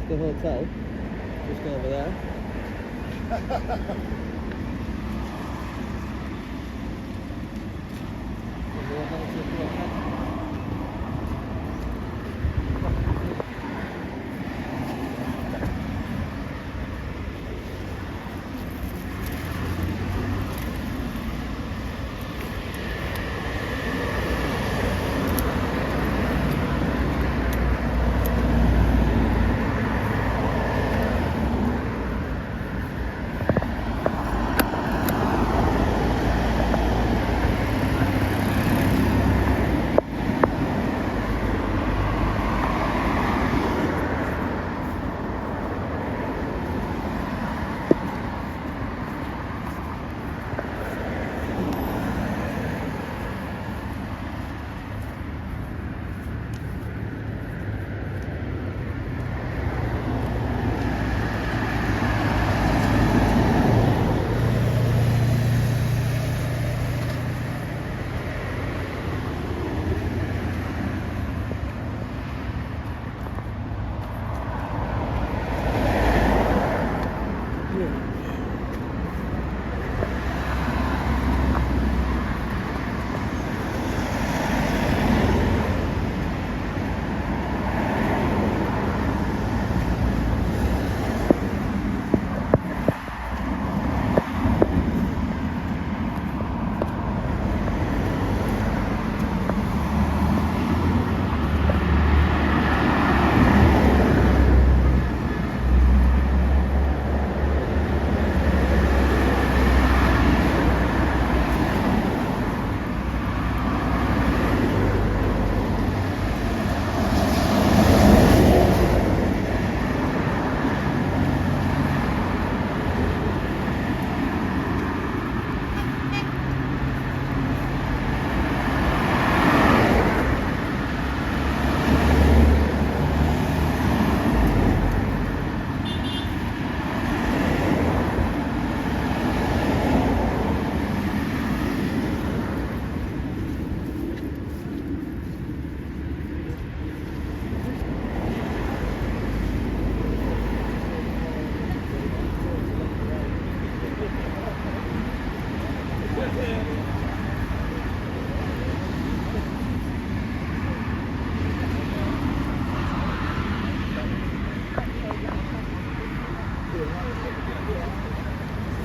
left the hotel. Just go over there.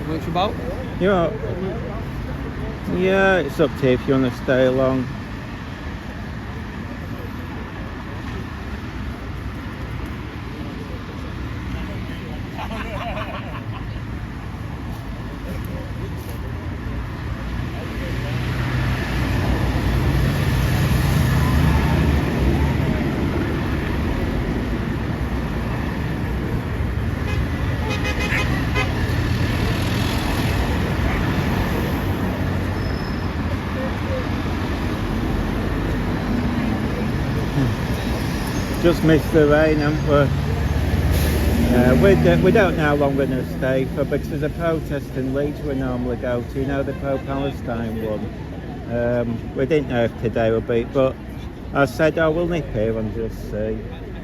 Much about? Yeah, it's up to you if you want to stay along. Just missed the rain, haven't we? We don't know how long we're going to stay for, because there's a protest in Leeds we normally go to, you know, the pro-Palestine one. We didn't know if today would be, but I said, oh, we'll nip here and just see.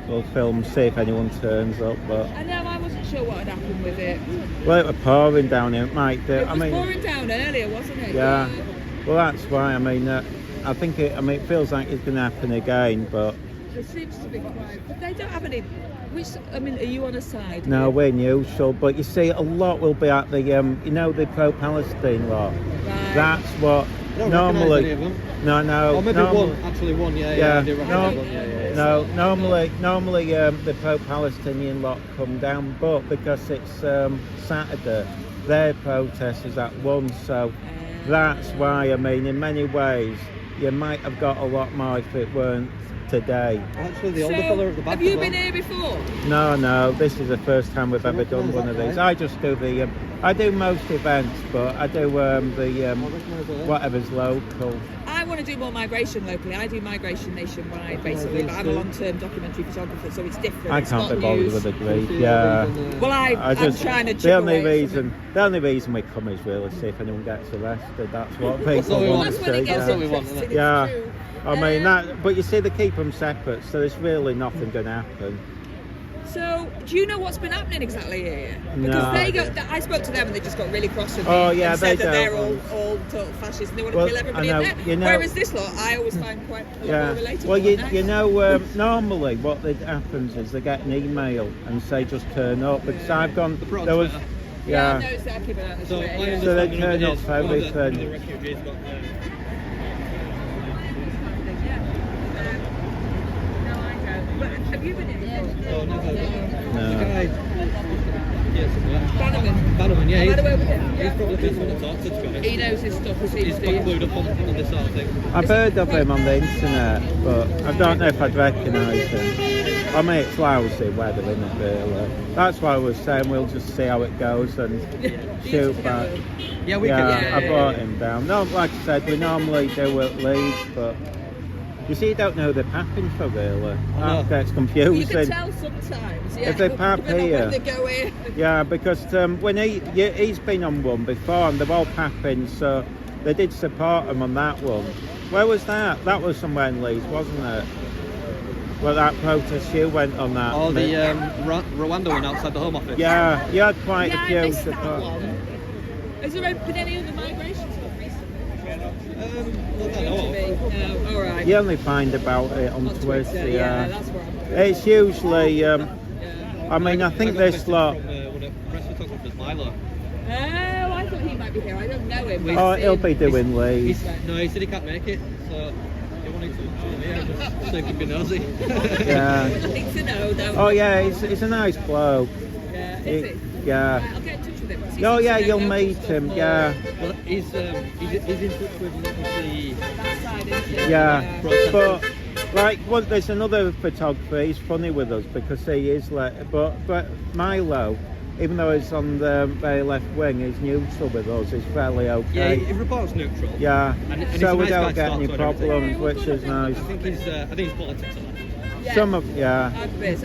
We'll film, see if anyone turns up. But I know, I wasn't sure what had happened with it. Well, it was pouring down here, it might do. It was pouring down earlier, wasn't it? Yeah. Well, that's why, I mean, I think it feels like it's going to happen again, but... There seems to be quite, but they don't have any. Are you on a side? No, we're neutral, but you see, a lot will be at the, you know, the pro-Palestine lot. Right. That's what I don't normally. recognise any of them. No. Or maybe one, actually one, yeah. I do recognise one, yeah. No, normally the pro-Palestinian lot come down, but because it's Saturday, their protest is at 1, so that's why, I mean, in many ways, you might have got a lot more if it weren't today. Actually, the older fella at the back. Have you been here before? No, this is the first time we've ever done one of these. I just do the, I do most events, but I do whatever's local. I want to do more migration locally. I do migration nationwide, basically, but I'm a long-term documentary photographer, so it's different. I can't be bothered with the Greek. Well, I'm trying to chip the only away reason we come is really see if anyone gets arrested. That's what people want to see. That's what we want. I mean that, but you see, they keep them separate, so there's really nothing going to happen. So, do you know what's been happening exactly here? Because No. I spoke to them and they just got really cross with me. Oh, yeah, and said they that they're don't. all total fascists and they want to Well, kill everybody I know, in there. you know- Whereas this lot, I always find quite a lot more relatable. Well, and nice. you know, normally what happens is they get an email and say just turn up. Because I've gone, protest there was, letter. Yeah, I yeah. noticed that. I keep it out of So the my yeah. So they understanding turn of up it is for one of the everything. refugees got Have you been in? Oh, never. No. The guy. Yes, Bannerman. Bannerman, yeah. I've had a word with him. He's probably the best one to talk to be honest. He knows his stuff. He He's seems quite to. clued up on this sort of thing. I've heard of him on the internet, but I don't know if I'd recognise him. I mean, it's lousy weather, isn't it, really? That's why I was saying we'll just see how it goes and shoot back. Yeah, we Yeah, can. I brought him down. No, like I said, we normally do at Leeds, but you see, you don't know they're papping for really. I know. That gets You confusing. can tell sometimes. Yeah. If they pap Depending on here. when they go in. Yeah, because when he's been on one before and they're all papping, so they did support him on that one. Where was that? That was somewhere in Leeds, wasn't it? Well, that protest you went on that. Oh, the Rwanda one outside the Home Office. Yeah, you had quite Yeah, a few I missed that support. one. Has there been any other migration stuff recently? Not that I know of. No, all right. You only find about it on Twitter, yeah, yeah. that's where I'm. It's usually, Yeah. I mean, I think got this message lot. from one of the press photographers, Milo. Oh, I thought he might be here. I don't know him. but Oh, I've he'll seen- be doing Leeds. He said he can't make it, so he wanted to come here just so he could be nosy. Yeah. Nothing to know, don't Oh yeah, he's a nice bloke. Yeah, is he? Yeah. Right, I'll get in touch with him. 'cause he Oh seems yeah, to know you'll local meet stuff him. more Yeah. Well, he's in touch with the That side, isn't he? Yeah. Protest. But like, well, there's another photographer. He's funny with us because he is like, but Milo, even though he's on the very left wing, he's neutral with us. He's fairly Yeah, okay. he reports neutral. Yeah. And he's So a we nice guy don't to get talk any to and everything. problems, which is nice. I think his politics are left. Yeah. Some of yeah.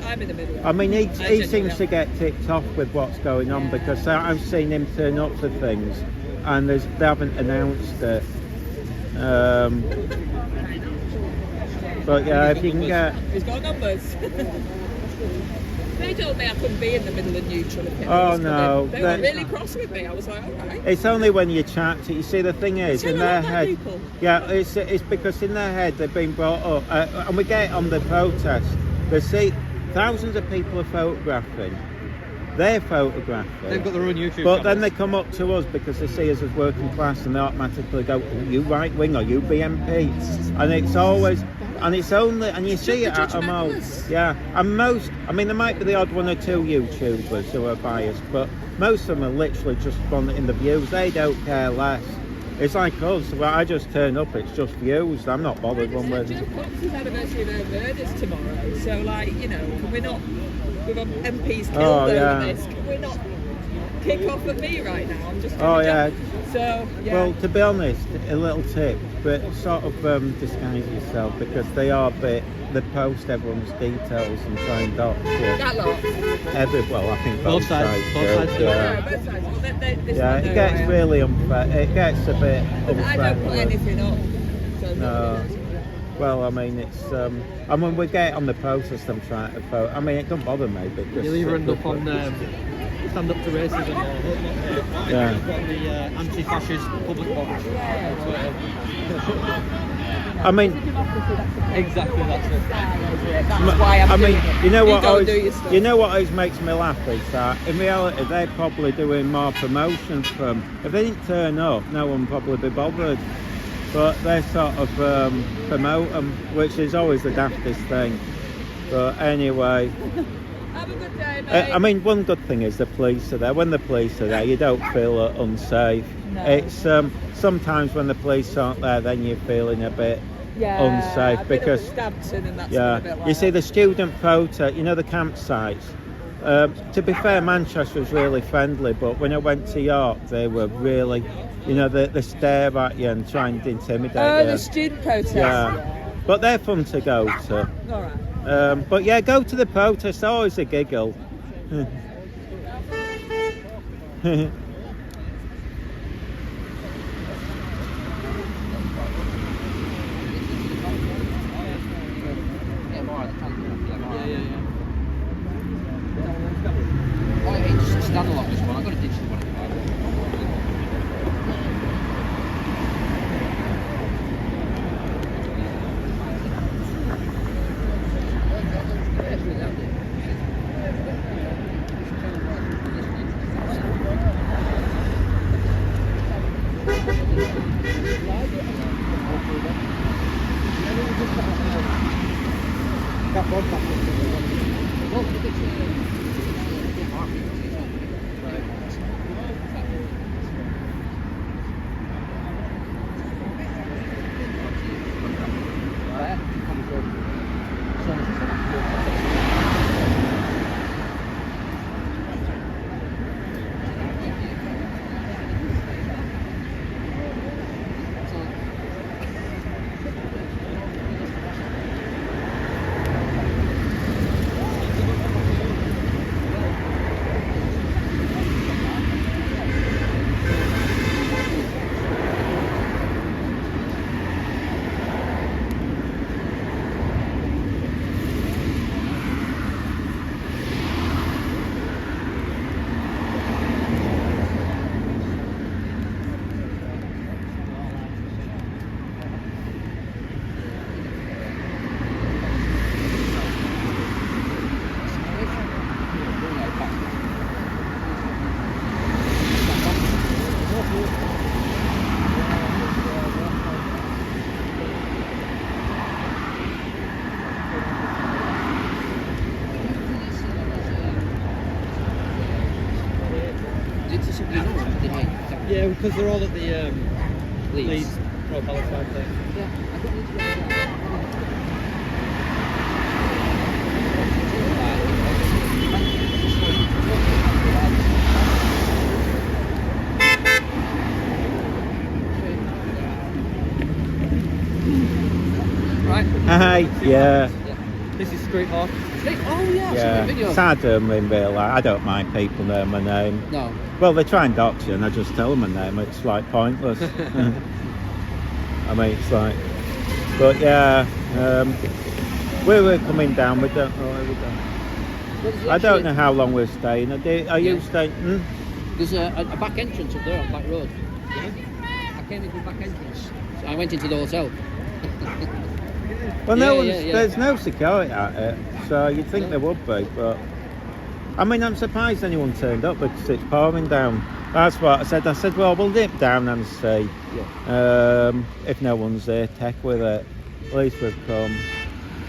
I'm in the middle. I mean, he genuinely seems to am. get ticked off with what's going on Yeah. because I've seen him turn up for things and they haven't announced it. But yeah, if you can get. He's got numbers. They told me I couldn't be in the middle of neutral. If Oh, was coming. no, They were that- really cross with me. I was like, all right. It's only when you chat to you see the thing is Tell in a lot their about head. people. Yeah, it's because in their head they've been brought up, and we get it on the protest. They see thousands of people are photographing. They're photographing. They've got their own YouTube But then channels. they come up to us because they see us as working class and they automatically go, "Oh, you right wing or you BNP?" And it's always, and it's only, and you see it Just at the most. judgmentalists. Yeah, and most, I mean, there might be the odd one or two YouTubers who are biased, but most of them are literally just wanting the views. They don't care less. It's like us. Well, I just turn up. It's just views. I'm not bothered one way. Joe Cox's anniversary of her murders tomorrow. So, like, you know, can we not, with our MPs killed Oh, over yeah. this, can we not kick off at me right now? I'm just. Oh, yeah. So, yeah. Well, to be honest, a little tip, but sort of disguise yourself because they are a bit. They post everyone's details and try and dox you. that lot. Well, I think Both both sides- sides. both do, sides do. yeah. No, both sides. Well, this Yeah, one, it no, gets I am. really unfair. It gets a bit unfair. I don't put anything up. So No. Well, I mean, it's. I mean, we get on the protest. I'm trying to vote. I mean, it don't bother me because. You'll either end up on stand up to racism or Yeah. on the anti-fascist public box. I mean, Exactly, that's it. That's why I'm I mean, doing it. you know what? go and Always, do your stuff. you know what always makes me laugh is that in reality they're probably doing more promotion from. If they didn't turn up, no one would probably be bothered. But they sort of promote them, which is always the daftest thing. But anyway, Have a good day, mate. I mean, one good thing is the police are there. When the police are there, you don't feel unsafe. No. It's sometimes when the police aren't there, then you're feeling a bit unsafe I've been up at because Stabton and that's yeah. a bit like You see that. the student protest, you know the campsites. To be fair, Manchester was really friendly, but when I went to York, they were really, you know, they stare at you and try and intimidate Oh, you. the student protest. Yeah. But they're fun to go to. All right. But yeah, go to the protest. Always a giggle. Yeah, yeah, yeah. an analog this one. I got a digital one at the moment. Yeah, because they're all at the Leeds. Leeds Pro Palestine thing. Yeah, I got Leeds right. Hi, yeah. This is Street Hawk. Oh yeah, Yeah, video. sad in real life. I don't mind people know my name. No. Well, they try and dox you and I just tell them my name. It's like pointless. I mean, it's like... But yeah, where we're coming down, we don't know where we're going. I don't know how long we're staying. Are you staying? There's a back entrance up there on Black Road. Yeah. I came into the back entrance. So I went into the hotel. Well, there's no security at it, so you'd think there would be, but... I mean, I'm surprised anyone turned up because it's pouring down. That's what I said. I said, well, we'll dip down and see. Yeah. If no one's there, tech with it. At least we've come.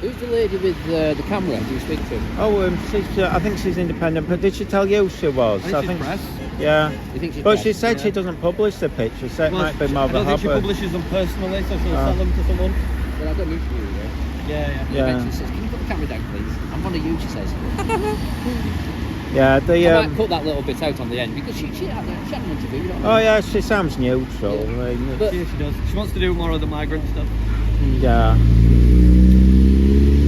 Who's the lady with the camera? Do you speak to? Oh, I think she's independent, but did she tell you she was? I think she's press. Yeah. You think she's But press? she said she doesn't publish the pictures, so it might be more of a I don't think she hobby. publishes them personally, so she'll sell them to someone. Well, I got an interview with her. Yeah. She says, can you put the camera down, please? I'm on a you, she says. Yeah, I might cut that little bit out on the end because she had an interview. You know what I mean? yeah, she sounds neutral. Yeah. I mean, But- Yeah, she does. She wants to do more of the migrant stuff. yeah.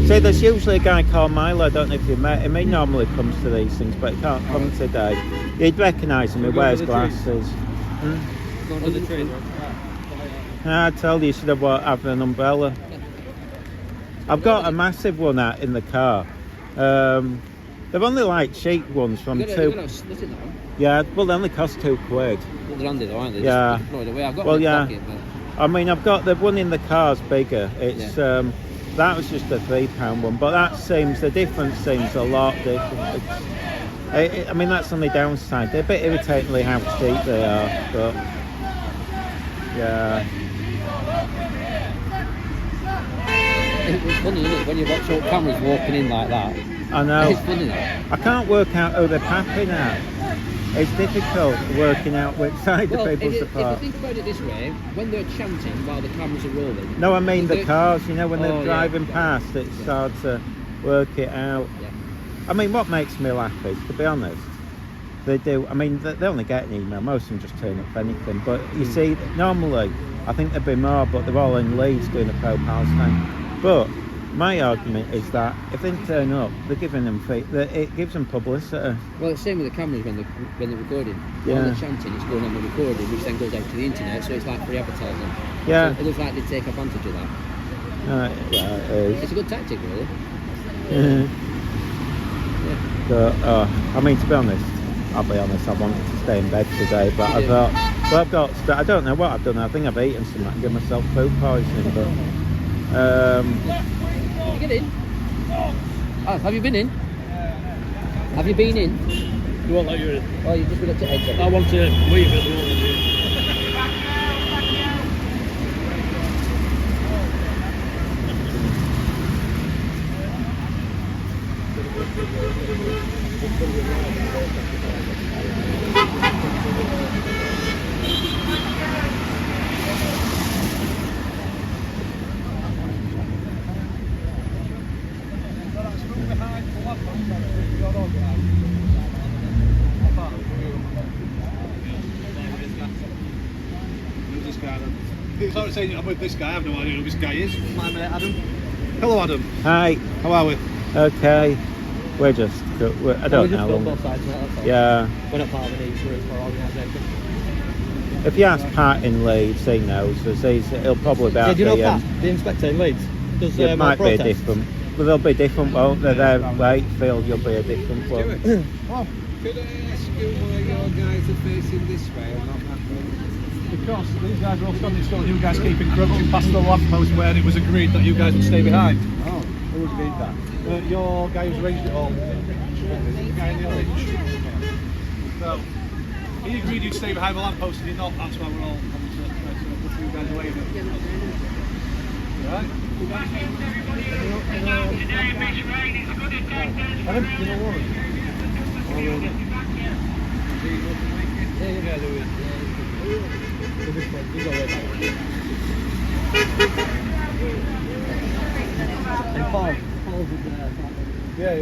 See, there's usually a guy called Milo, I don't know if you met him. He normally comes to these things, but he can't come today. You'd recognise him, he We're wears going to the glasses. Going to the train. I told you should have an umbrella. I've got a massive one out in the car. They've only like cheap ones from You're gonna split it now. Yeah, well, they only cost £2. Well, they're handy though, aren't they? Yeah. Just throw it away. I've got Well, one in the yeah. pocket, but... I mean, I've got the one in the car's bigger. It's that was just a £3 one, but that seems the difference seems a lot different. I mean, that's on the downside. They're a bit irritatingly how cheap they are, but yeah. It's funny, isn't it, when you watch old cameras walking in like that. I know. It's funny that. I can't work out who they're papping at. It's difficult working out which side the people's if apart. you think about it this way, when they're chanting while the cameras are rolling... No, I mean the cars, you know, when they're Oh, yeah. driving past, it's hard to work it out. Yeah. I mean, what makes me laugh is, to be honest, they do, I mean, they only get an email, most of them just turn up for anything, but you see, normally, I think there'd be more, but they're all in Leeds doing a pro-Palestine. But my argument is that if they turn up, they're giving them free, it gives them publicity. Well, it's the same with the cameras when they're recording. Yeah. While they're chanting, it's going on the recording, which then goes out to the internet, so it's like free advertising. Yeah. So it looks like they take advantage of that. Yeah, it It's a good tactic, really. is. But, I mean, to be honest, I'll be honest, I wanted to stay in bed today, but I thought, well, I don't know what I've done. I think I've eaten something and given myself food poisoning, but Did you get in? Oh, have you been in? Have you been in? You won't let you in. Oh, you've just been up to exit. I want to leave it. You won't let me in. It's not saying I'm with this guy, I have no idea who this guy is. My mate Adam. Hello Adam. hi, How are we? okay. I don't know. Both sides, mate, that's all. Yeah, We're not part of an for organisation. if you ask Pat in Leeds, he knows. He'll probably be at Do you know the, Pat, the inspector in Leeds? Does it might be protest? different. But they'll be different, won't they? There, Wakefield, you'll be a different one. Oh, could I ask you why your guys are facing this way and not that way? Because these guys are all standing still and you guys keep encroaching past the lamppost where it was agreed that you guys would stay behind. Oh, who agreed that? Your guy who's arranged it all. The guy in the orange. So, he agreed you'd stay behind the lamppost and you're not, that's why we're all having to try to push you guys away a bit. Right? Adam, you know what? Yeah, do it. And Paul's with Yeah.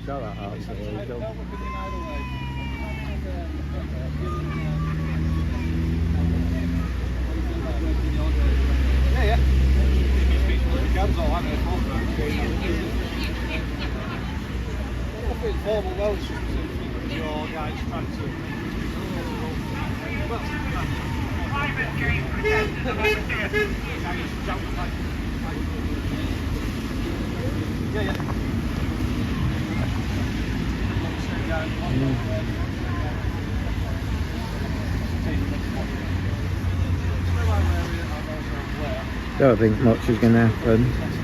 Shut that out, it's illegal. Yeah. Guns all having a formal Welsh your guys trying to. Yeah. Don't think much is going to happen.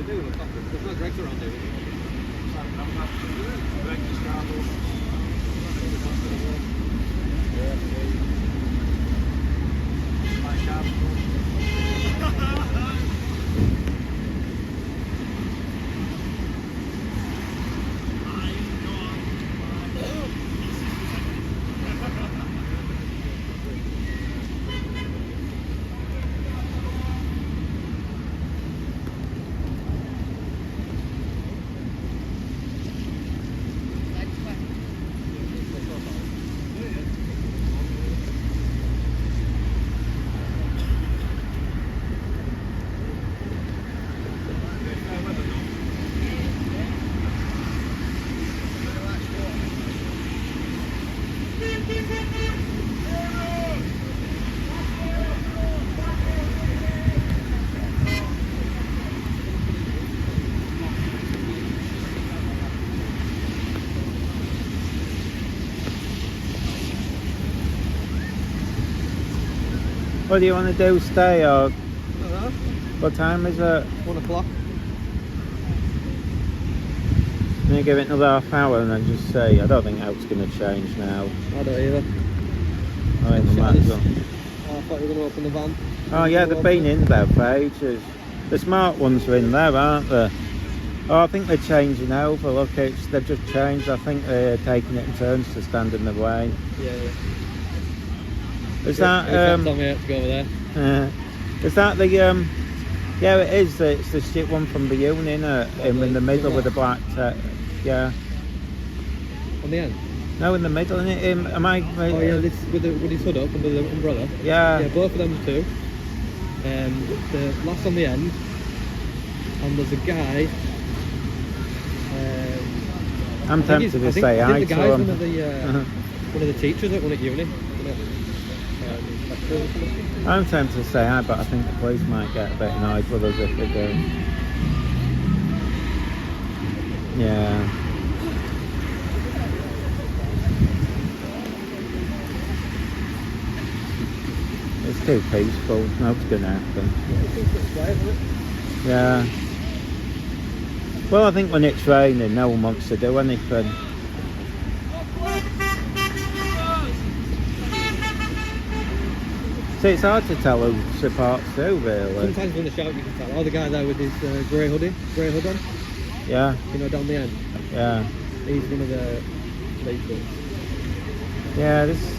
There's no dregs around here. What do you want to do? Stay or I don't know. what time is it? 1 o'clock. I'm going to give it another half hour and then just see. I don't think how it's going to change now. I don't either. I think we might as well. Oh, I thought you were going to open the van. Oh yeah, they've been in there for ages. The smart ones are in there, aren't they? Oh, I think they're changing over. Look, they've just changed. I think they're taking it in turns to stand in the way. Yeah. Is that Tell me how to go over there. is that the yeah, it is. It's the shit one from the uni, in the middle with the black yeah. On the end? No, in the middle, innit? Am I? Oh yeah, this with his hood up under the umbrella. Yeah. Yeah, both of them too. The last on the end, and there's a guy. I'm tempted to say I hi think the to guy's him. one of the teachers at one at uni. I'm tempted to say hi, but I think the police might get a bit annoyed with us if they do. Yeah. It's too peaceful. Nothing's going to happen. Yeah. Well, I think when it's raining, no one wants to do anything. See, it's hard to tell who supports who, really. Sometimes when they shout, you can tell. Oh, the guy there with his grey hood on. Yeah. You know, down the end. Yeah. He's one of the leaders. Yeah, this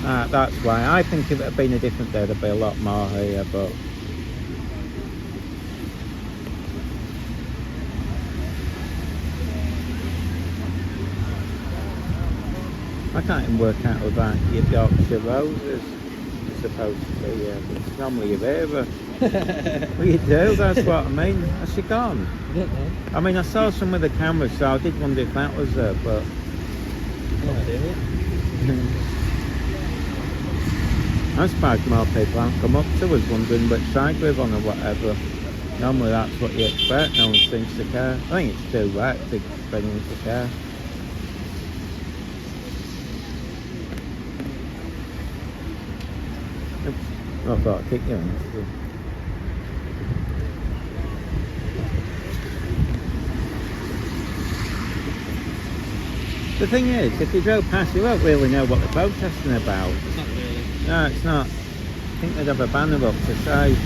that's why. I think if it had been a different day, there'd be a lot more here, but I can't even work out what that your Yorkshire roses is supposed to be. It's normally your favourite. Well, you do, that's what I mean. Has she gone? I don't know. I mean, I saw some with the camera, so I did wonder if that was her, but No idea. I'm surprised more people haven't come up to us wondering which side we're on or whatever. Normally that's what you expect, no one seems to care. I think it's too wet to bring them to care. Oops, I thought I'd kick you. The thing is, if you drove past, you won't really know what they're protesting about. Not really. No, it's not. I think they'd have a banner up to say.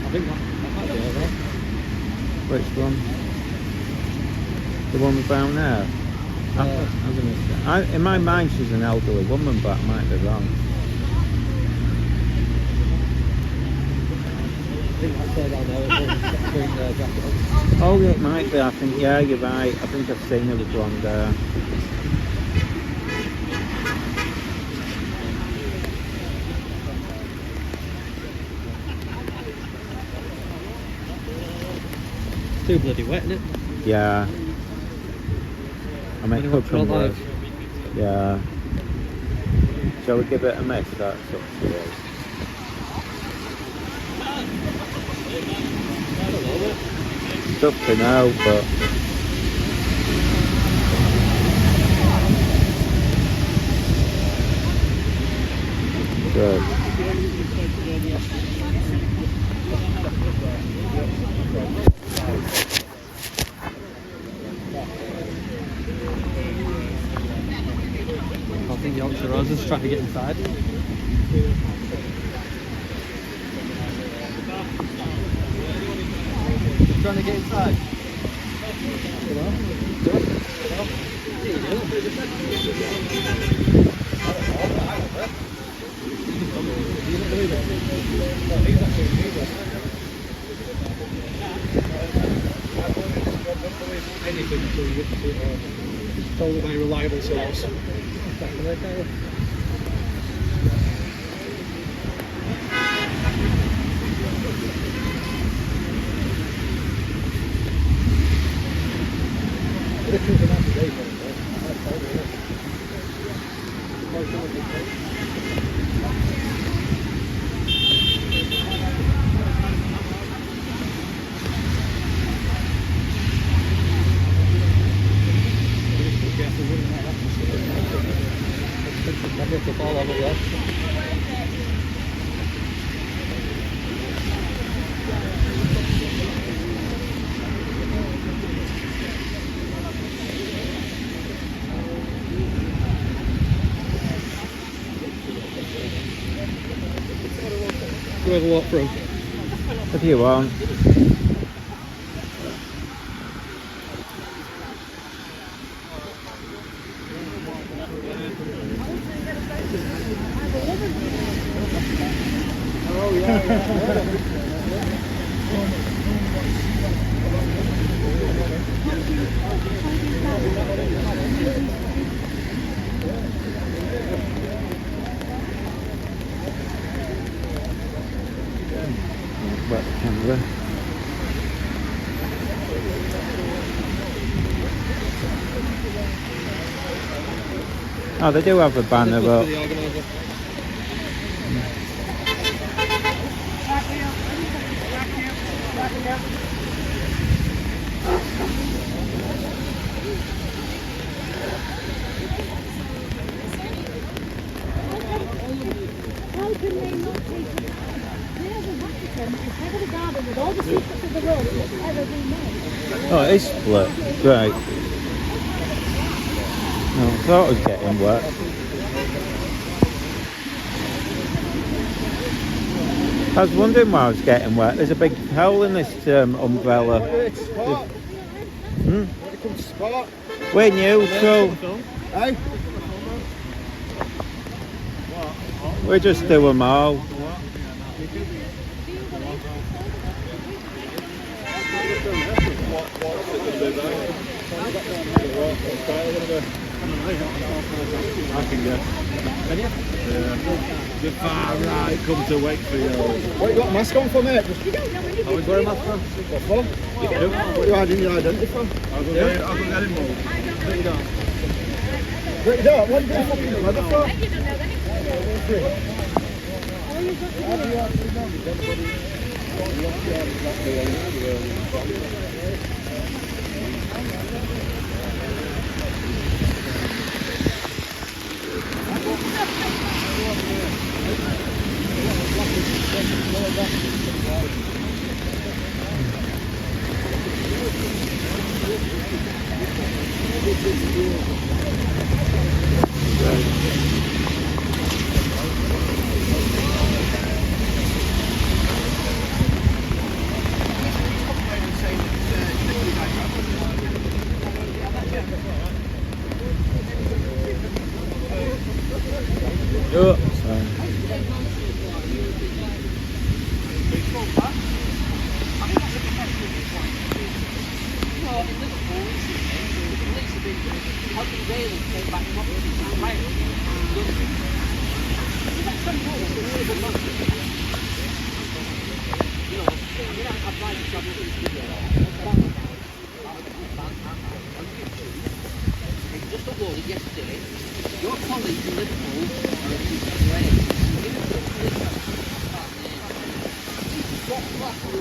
I think that might be over. Which one? The one with brown hair? In my mind she's an elderly woman, but I might be wrong. I think that's her down there. Green jacket on. Oh, yeah, it might be. I think, yeah, you're right. I think I've seen her with blonde hair. It's too bloody wet, isn't it? Yeah. I mean, it could come worse. Yeah. Shall we give it a miss? That's up to you. It's tough to know, but good. I think Yorkshire Roses trying to get inside. Trying to get inside. Anything until you get to told by a reliable source. have a walk through? If you want. Wet the camera. Oh, they do have a banner, but The organiser. How can they not take it? There's a Vatican, it's ever the garden with all the secrets of the world that's ever been made. oh, it is split. Great. No, I thought it was getting wet. I was wondering why I was getting wet. There's a big hole in this umbrella. Hmm? We're neutral. Hey? We just do them all. I can guess. The far right come to Wakefield. What you got a mask on for, mate? I was wearing a mask on. What for? What you hiding your identity for? I'll go get him moved. No, you don't. No, you don't? What are you doing fucking leather Just uploaded yesterday. Your colleagues in Liverpool are a what class are you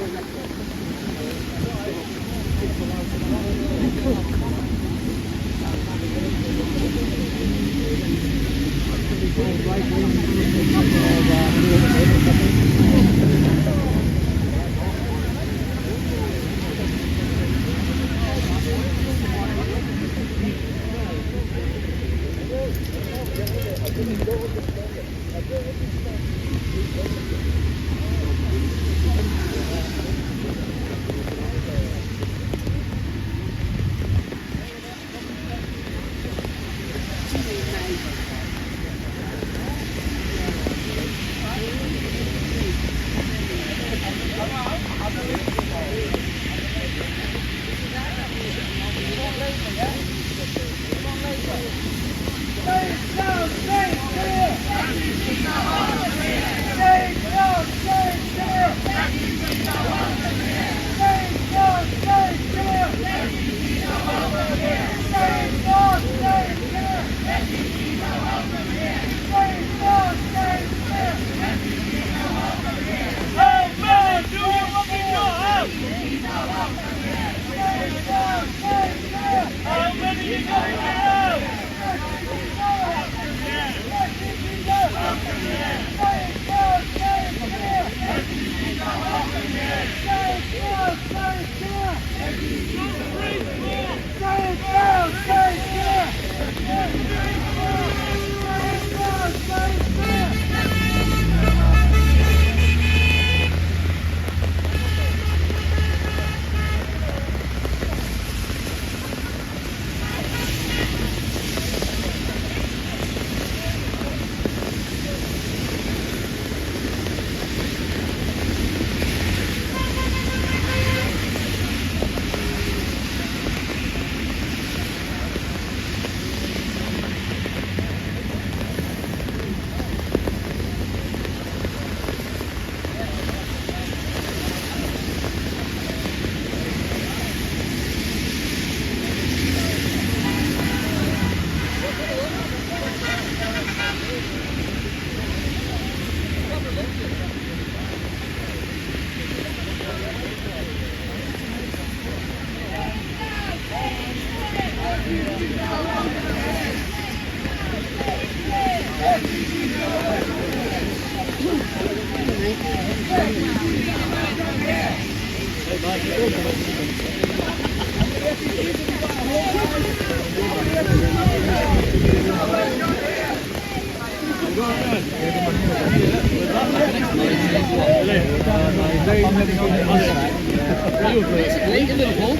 Basically, in Liverpool,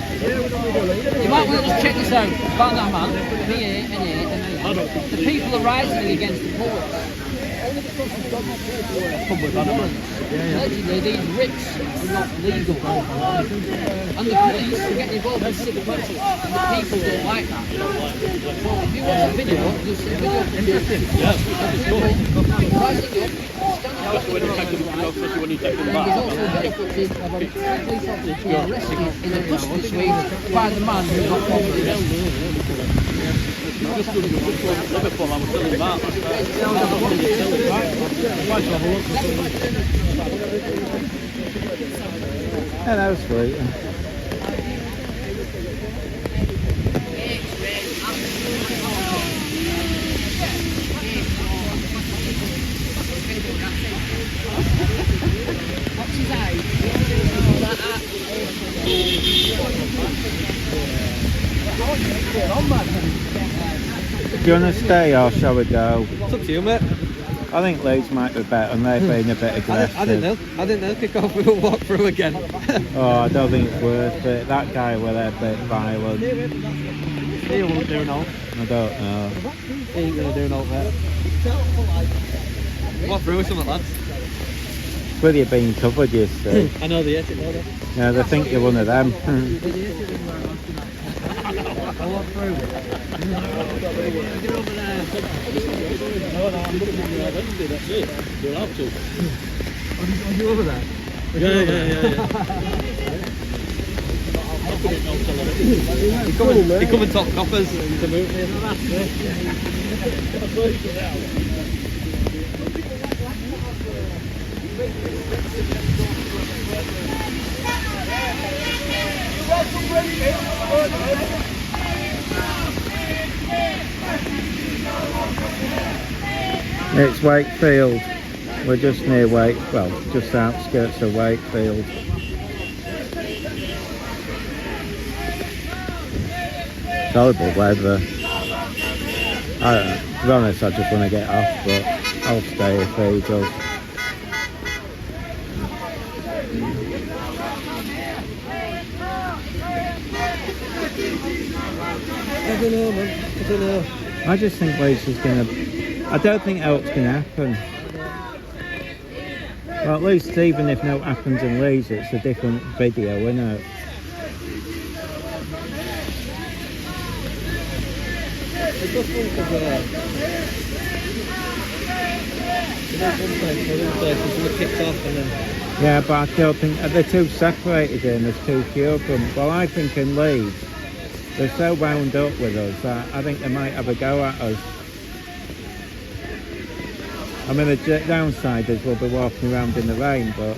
you might want to just check this out. About that man, here and here and here. The people are rising against the poets. Only because we've got more paperwork. Allegedly, these writs are not legal. And the police are getting involved in civil matters. And the people don't like that. So if you watch a video, you'll see a video of people rising up. When you take them, especially when you take them back. There's also a video footage of a police officer arrested in a custody suite by the man who got property. Liverpool, I was telling Mark. Hello, sweet. What's his age? Do you want to stay or shall we go? It's up to you, mate. I think Leeds might be better and they're being a bit aggressive. I didn't know. Kick off, we'll walk through again. Oh, I don't think it's worth it. That guy was a bit violent. He won't do no. I don't know. He ain't gonna do no, mate. Walk through with something, lads. It's with you being covered, you see. I know they hate it, though. Yeah, they think you're one of them. I'll walk through. Get over there. No, I'm looking at you. I didn't do that shit. You're allowed to. Are you over there? Yeah. He come and talk coppers to move me. It's Wakefield. We're just near just outskirts of Wakefield. It's horrible weather. To be honest, I just want to get off, but I'll stay if he does. I don't know, man. I don't know. I just think Leeds is going to... I don't think else can happen. Well, at least even if no happens in Leeds, it's a different video, isn't it? It's just one because it kicked off and then... Yeah, but I don't think... They're too separated and there's too few of them. Well, I think in Leeds, they're so wound up with us that I think they might have a go at us. I mean, the downside is we'll be walking around in the rain, but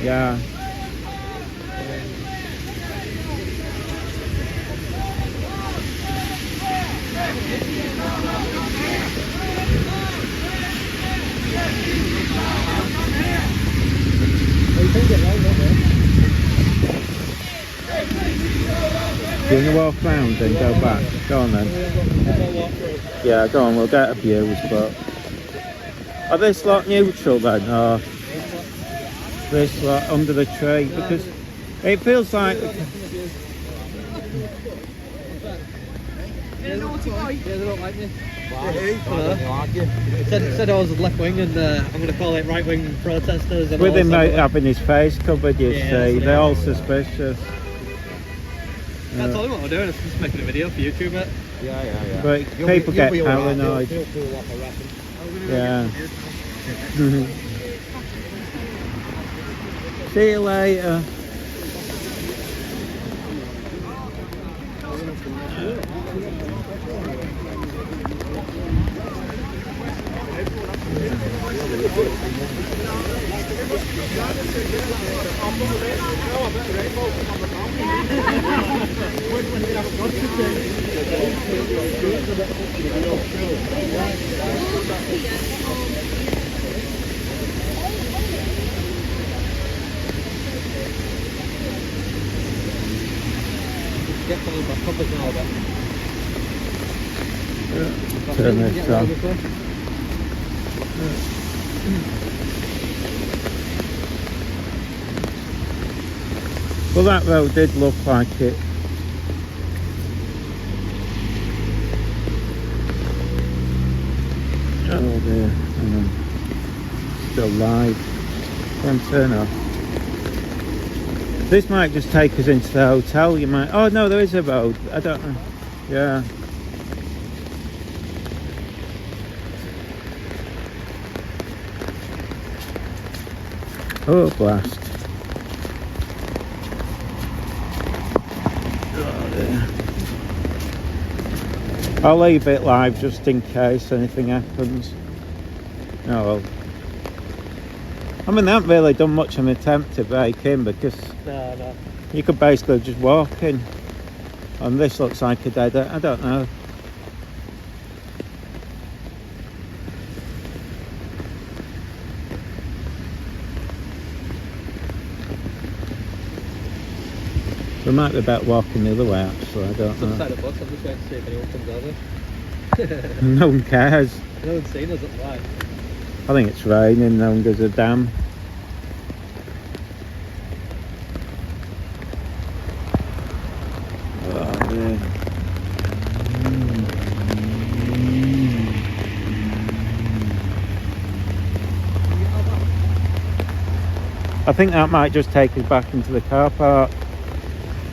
yeah. Do you want to walk round and go back? Go on then. Yeah, go on, we'll get a views, but... Are this lot neutral then, or this lot under the tree? Because it feels like... Yeah, they don't like me. Said I was left wing and I'm going to call it right wing protesters. And With him having his face covered, you see, they're all suspicious. I told him what we're doing, I'm just making a video for YouTube, mate. Yeah. But people get paranoid. Yeah. See you later. Turn this on. Well, that road did look like it. Oh dear, hang on. Still live. Go and turn off. This might just take us into the hotel. You might. Oh no, there is a road. I don't know. Yeah. Oh blast. Oh dear. I'll leave it live just in case anything happens. Oh well. I mean, they haven't really done much of an attempt to break in because No. you could basically just walk in. And this looks like a dead end. I don't know. We might be better walking the other way actually, I don't know. Side of bus, I'm just waiting to see if anyone comes over. No one cares. No one's seen us at the light. I think it's raining, no one gives a damn. Oh dear. I think that might just take us back into the car park.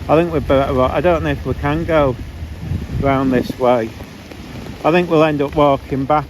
I think we're better. I don't know if we can go round this way. I think we'll end up walking back.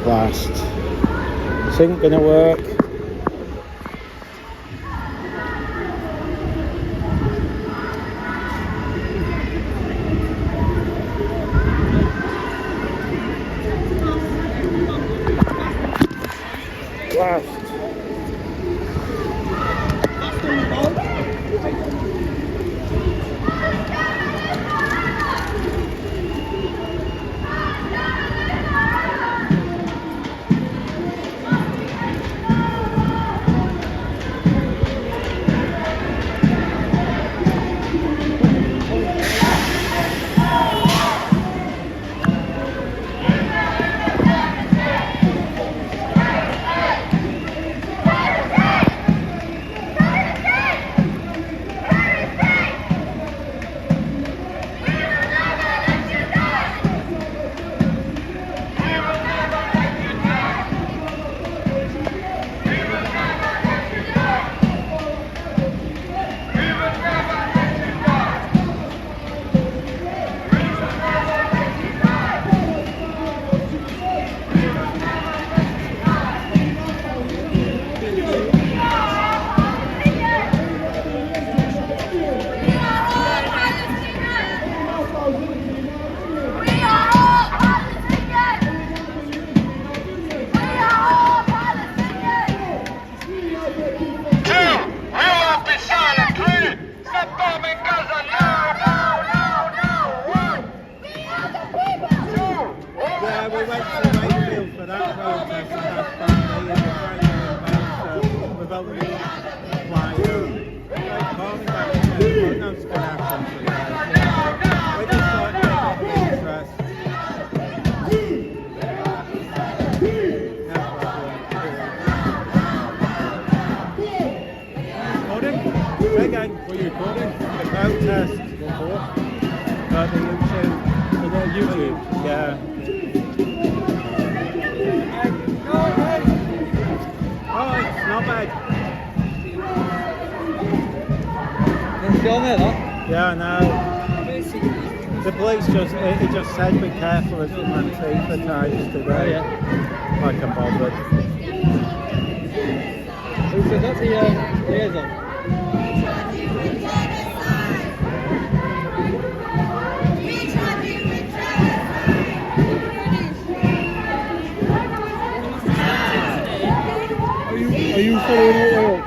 Blast. This ain't gonna work. Blast. Yeah, we went to Wakefield for that protest and that's family and the we've only been flying calling back to what knows going to happen for that. We just thought it was of interest. Recording? Say again. What are you recording? The protest. What for? For the YouTube. For the YouTube? Yeah. Oh, it's not bad. It's on there, though. Yeah, I know. The police just, he just said be careful as you man see for times today. Oh, yeah. Like I'm bothered. Who said that? The liaison? Are you following it all?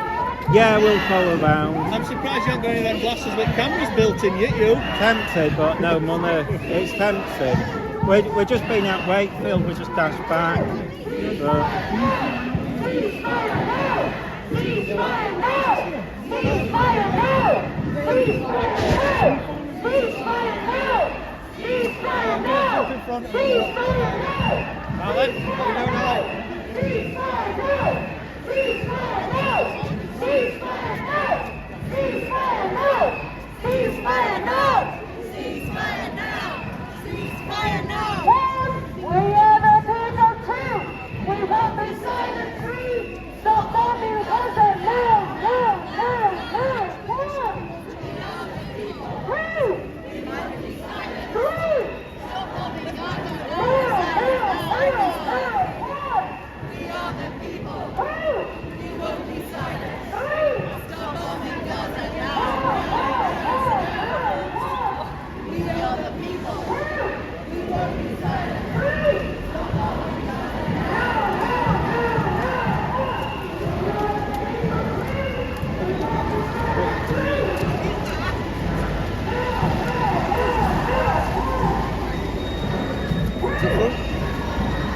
Yeah, we'll follow round. I'm surprised you haven't got any of them glasses with cameras built in yet, you. Tempted, but no money. It's tempting. We're just been at Wakefield, we just dashed back. But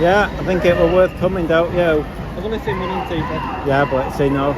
yeah, I think it was worth coming, don't you? I've only seen one on TV. Yeah, but it's enough.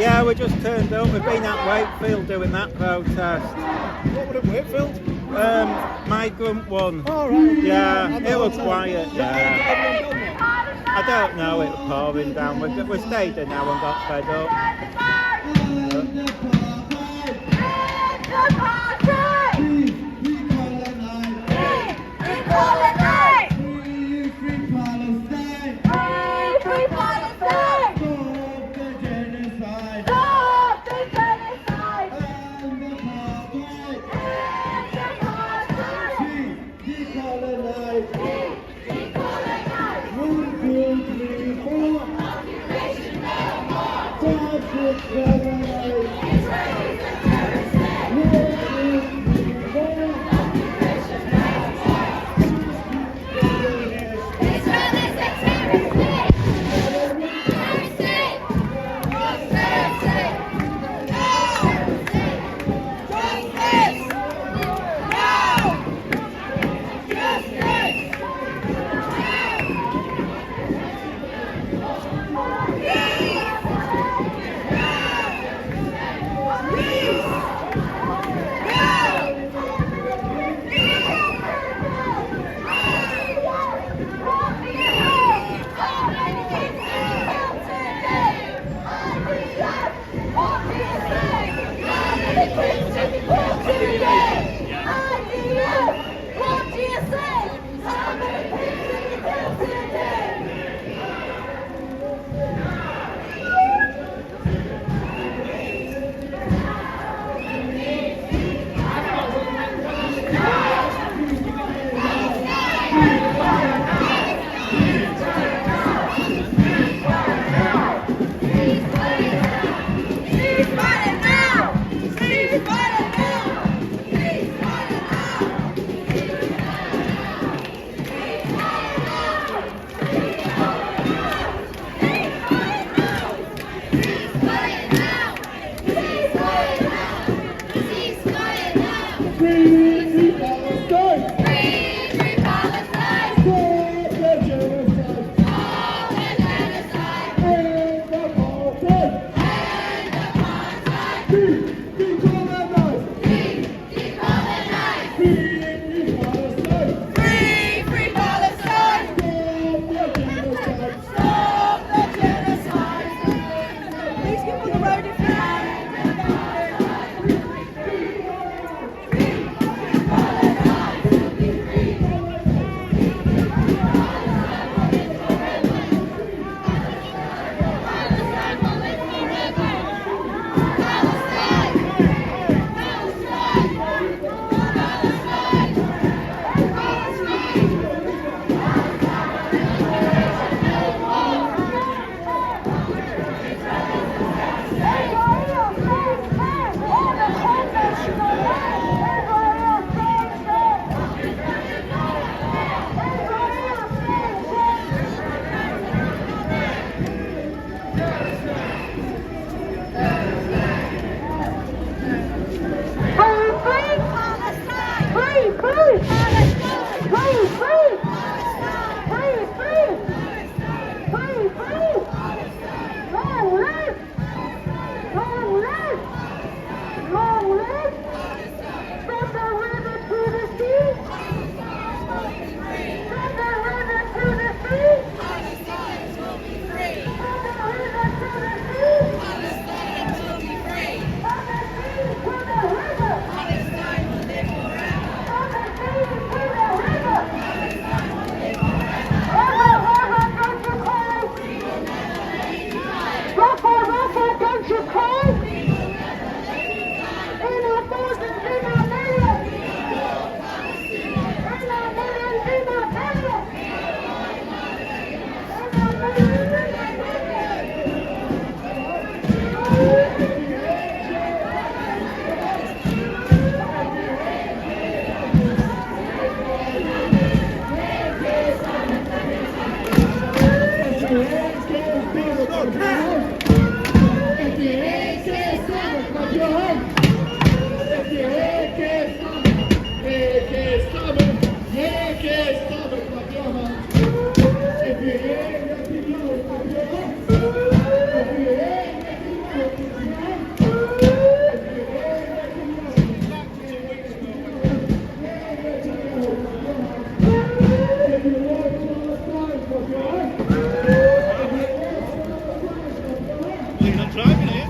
Yeah, we just turned up. We've been at Wakefield doing that protest. What would it Wakefield? Migrant one. Oh, right. Yeah, it was quiet. Yeah. Everyone done that? I don't know, it was pouring down. We stayed in now and got fed up. Hey! You're not driving, are you?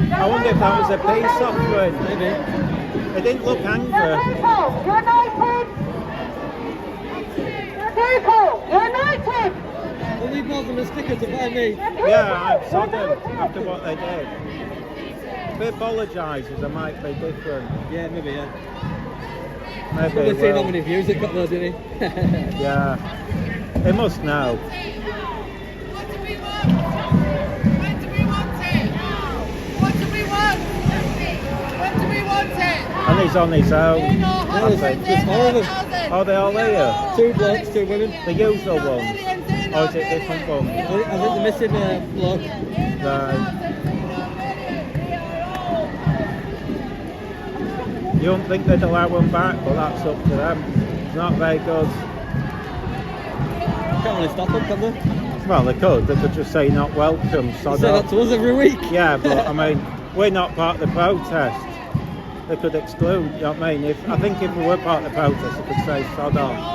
I wonder if that was a peace offering. Maybe. They didn't look angry. United! Well, leave more than a sticker to buy me. Yeah, I saw them after what they did. If they apologises, I might be different. Yeah, maybe, yeah. Maybe Probably it seen how will. many views it got though, didn't he? Yeah, they must know. What do we want? When do we want it? What do we want? When do we want it? And he's on his own. No, there's four of them. Are they all here? 2 blokes, 2 women. The usual ones? Or is it different ones? I think the missing bloke. Right. You don't think they'd allow them back, but that's up to them. It's not very good. Can't really stop them, can they? Well, they could just say not welcome, They sod say off. that to us every week. Yeah, but I mean, we're not part of the protest. They could exclude, you know what I mean? I think if we were part of the protest, they could say sod off.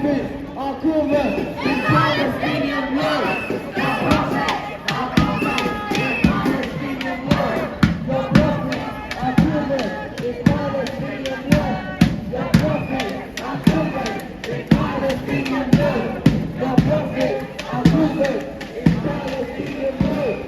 prophets are covered in Palestinian blood. Your prophets are covered in Palestinian blood. Your prophets are covered in Palestinian blood. Your prophets are covered in Palestinian blood. Your prophets are covered in Palestinian blood.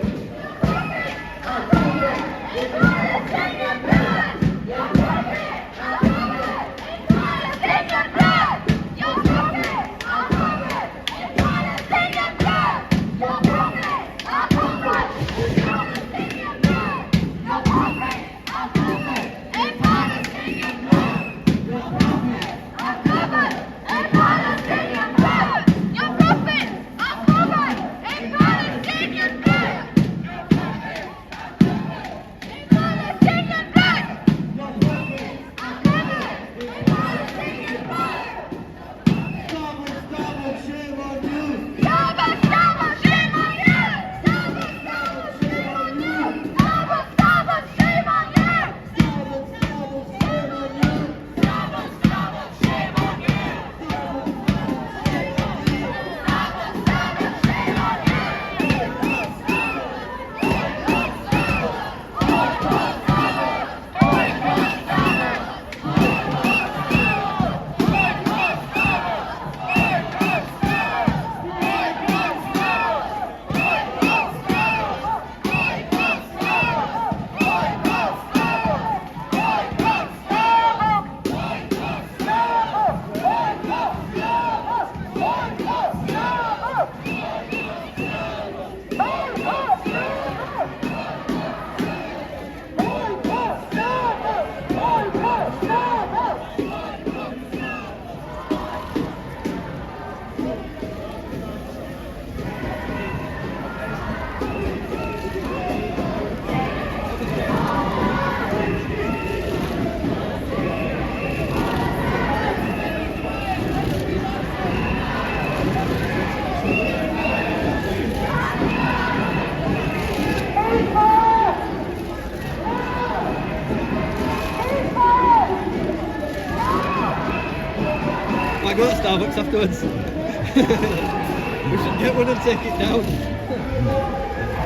I go to Starbucks afterwards. We should get one and take it down.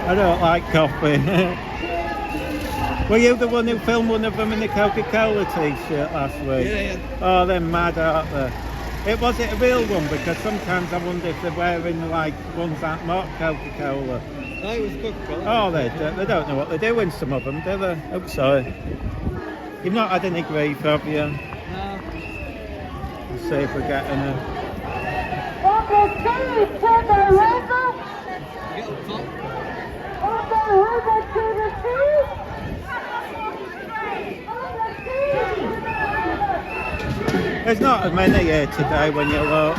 I don't like coffee. Were you the one who filmed one of them in the Coca-Cola t-shirt last week? Yeah. Oh, they're mad, aren't they? Was it a real one? Because sometimes I wonder if they're wearing like ones that mock Coca-Cola. No, it was Coca-Cola. Oh, they don't know what they're doing, some of them, do they? Oh, sorry. You've not had any grief, have you? No. Let's see if we're getting a... Get up top. There's not as many here today when you look.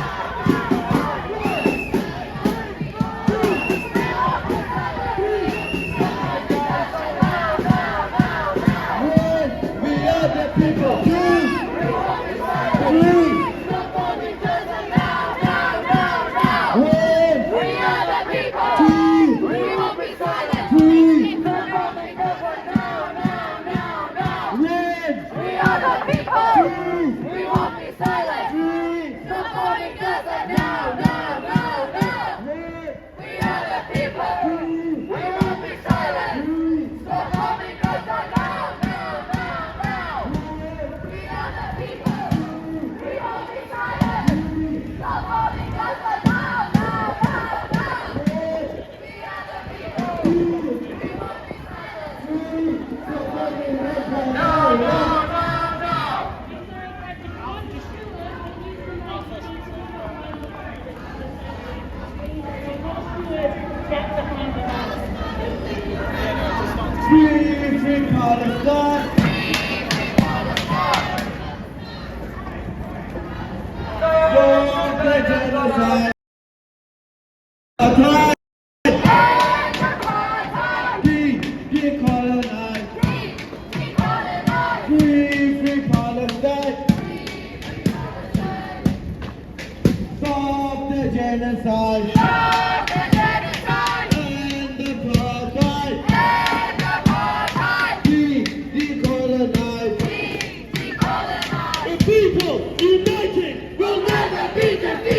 People united will never be defeated.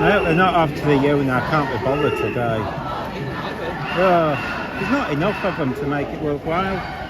No, they're not off to the UN. I can't be bothered today. There's not enough of them to make it worthwhile.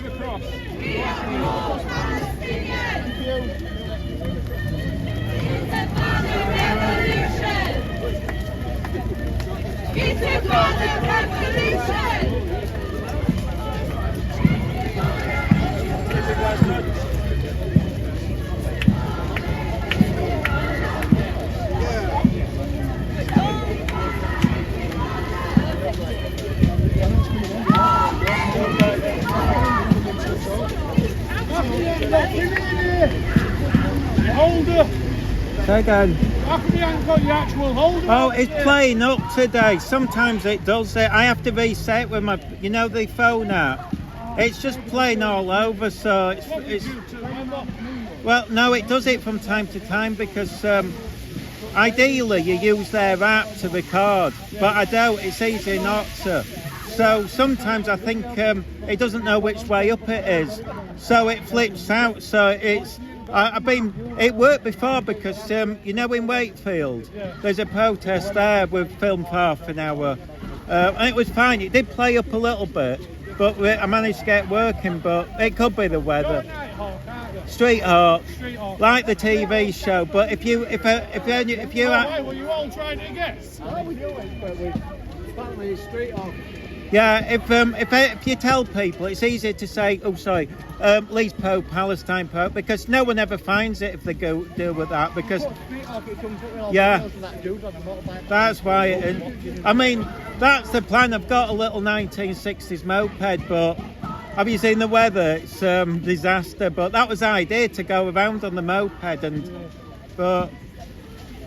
Move across. It's a golden revolution! Holder! Say again. How come you haven't got your actual holder? Oh, it's playing up today. Sometimes it does it. I have to reset with my, you know, the phone app. It's just playing all over, so it's well, no, it does it from time to time because ideally you use their app to record, but I don't. It's easy not to. So sometimes I think it doesn't know which way up it is, so it flips out. So it's. It worked before because, you know, in Wakefield, there's a protest there. We've filmed for half an hour, and it was fine. It did play up a little bit, but I managed to get working. But it could be the weather. Street Hawk, like the TV show. But if you were you all trying to guess? yeah, if you tell people, it's easier to say, oh sorry, Leeds Pope, Palestine Pope, because no one ever finds it if they go deal with that. Because yeah, that's why. I mean, that's the plan. I've got a little 1960s moped, but have you seen the weather? It's disaster. But that was the idea, to go around on the moped, but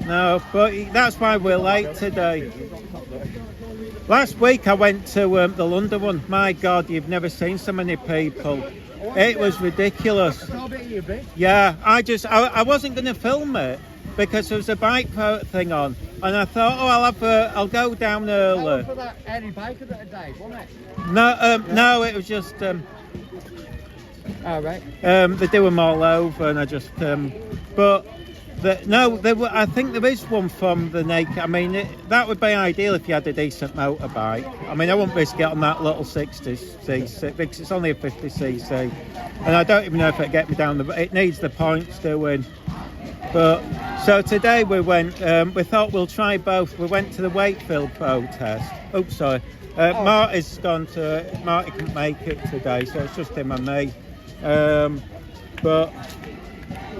no, but that's why we're late today. Last week I went to the London one. My God, you've never seen so many people. It was ridiculous. Yeah, I wasn't going to film it because there was a bike thing on, and I thought, oh, I'll go down early. For that airy biker that had died, wasn't it? No, it was just. All right. They do them all over, and I just. But. I think there is one from the Naked. I mean, that would be ideal if you had a decent motorbike. I mean, I wouldn't risk it on that little 60cc because it's only a 50cc, and I don't even know if it'd get me down it needs the points doing. But so today we went. We thought we'll try both. We went to the Wakefield protest. Oops, sorry. Marty's gone to. Marty couldn't make it today, so it's just him and me. But.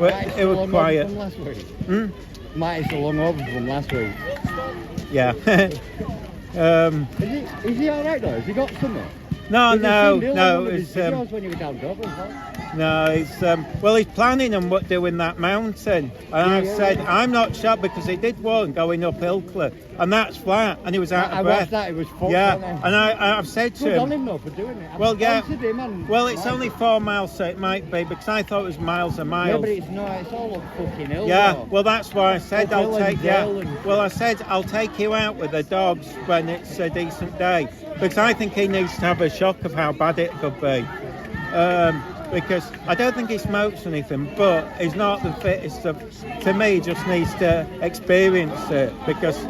It was quiet. Marty's the long over from last week. Yeah. Is he all right though? Has he got something? No. It's when you were down Dublin. No, he's planning on doing that mountain, and I said I'm not sure because he did one going up Ilkley, and that's flat, and he was out of breath. I watched that. It was fucked. Yeah, and I've said to him. On him though for doing it. Well, yeah. Well, it's only 4 miles, so it might be because I thought it was miles and miles. Yeah, but it's not. It's all up fucking hill. Yeah. Though. Well, that's why I said I'll take. Yeah. Well, I said I'll take you out with the dogs when it's a decent day because I think he needs to have a shock of how bad it could be. Because I don't think he smokes anything, but he's not the fittest to me, he just needs to experience it, because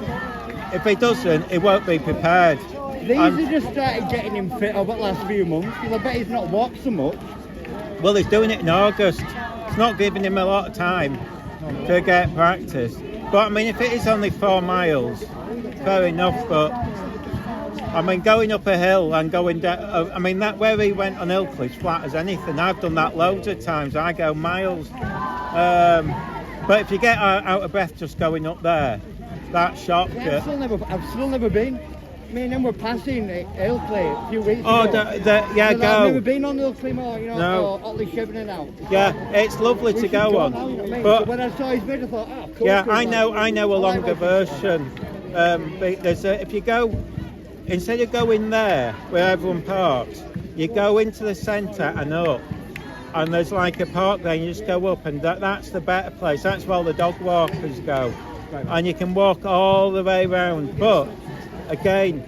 if he doesn't, he won't be prepared. These have just started getting him fit over the last few months, because I bet he's not walked so much. Well, he's doing it in August. It's not giving him a lot of time to get practice. But I mean, if it is only 4 miles, fair enough, but I mean, going up a hill and going down, I mean, that where he went on Ilkley is flat as anything. I've done that loads of times. I go miles. But if you get out of breath just going up there, that shock. Yeah, I've still never been. Me and them were passing Ilkley a few weeks ago. Yeah, go. I've never been on Ilkley more, you know, no. or Otley Shibden out. Yeah, it's lovely to go on. Now, you know what I mean? But so when I saw his video, I thought, oh, cool. Yeah, cool, I know a longer version. If you go, instead of going there where everyone parks, you go into the centre and up, and there's like a park there, and you just go up, and that's the better place. That's where all the dog walkers go, and you can walk all the way around. But again,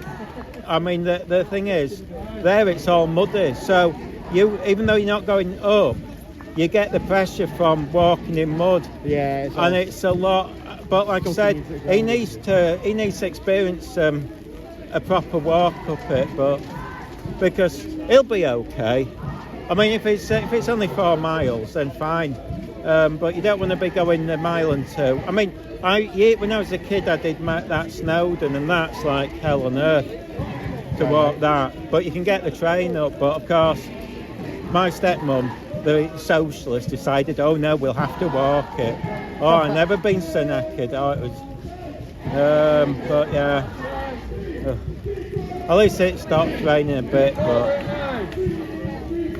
I mean, the thing is, there it's all muddy, so even though you're not going up, you get the pressure from walking in mud. Yeah, and it's a lot. But like I said, he needs to experience a proper walk up it, but because he'll be okay. I mean, if it's only 4 miles, then fine. But you don't want to be going a mile and 2. I mean, when I was a kid, I did that Snowdon, and that's like hell on earth to walk that. But you can get the train up. But of course, my stepmom, the socialist, decided, oh no, we'll have to walk it. Oh, I've never been so knackered. Oh, it was. But yeah. At least it stopped raining a bit, but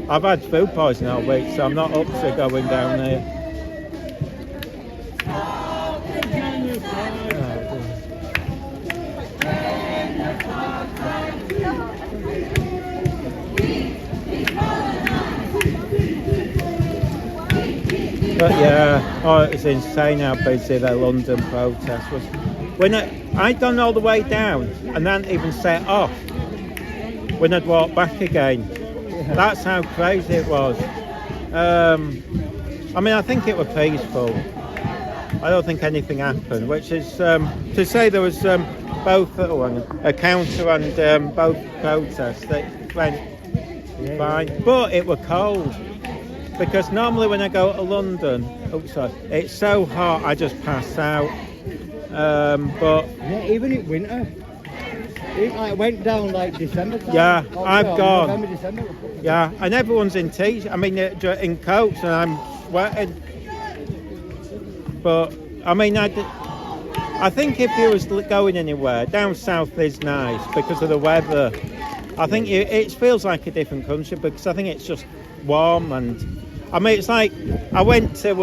I've had food poisoning all week, so I'm not up to going down there. But yeah, oh, it's insane how busy the London protest was. When I'd gone all the way down and then even set off when I'd walked back again. That's how crazy it was. I mean, I think it was peaceful. I don't think anything happened, which is to say there was both a counter and both protests that went fine, but it was cold. Because normally when I go to London, it's so hot I just pass out. But yeah, even in winter, it went down like December time. Yeah, I've gone. November, December. Yeah, and everyone's in in coats, and I'm sweating. But I mean, I think if you was going anywhere, down south is nice because of the weather. I think it feels like a different country because I think it's just warm, and I mean it's like I went to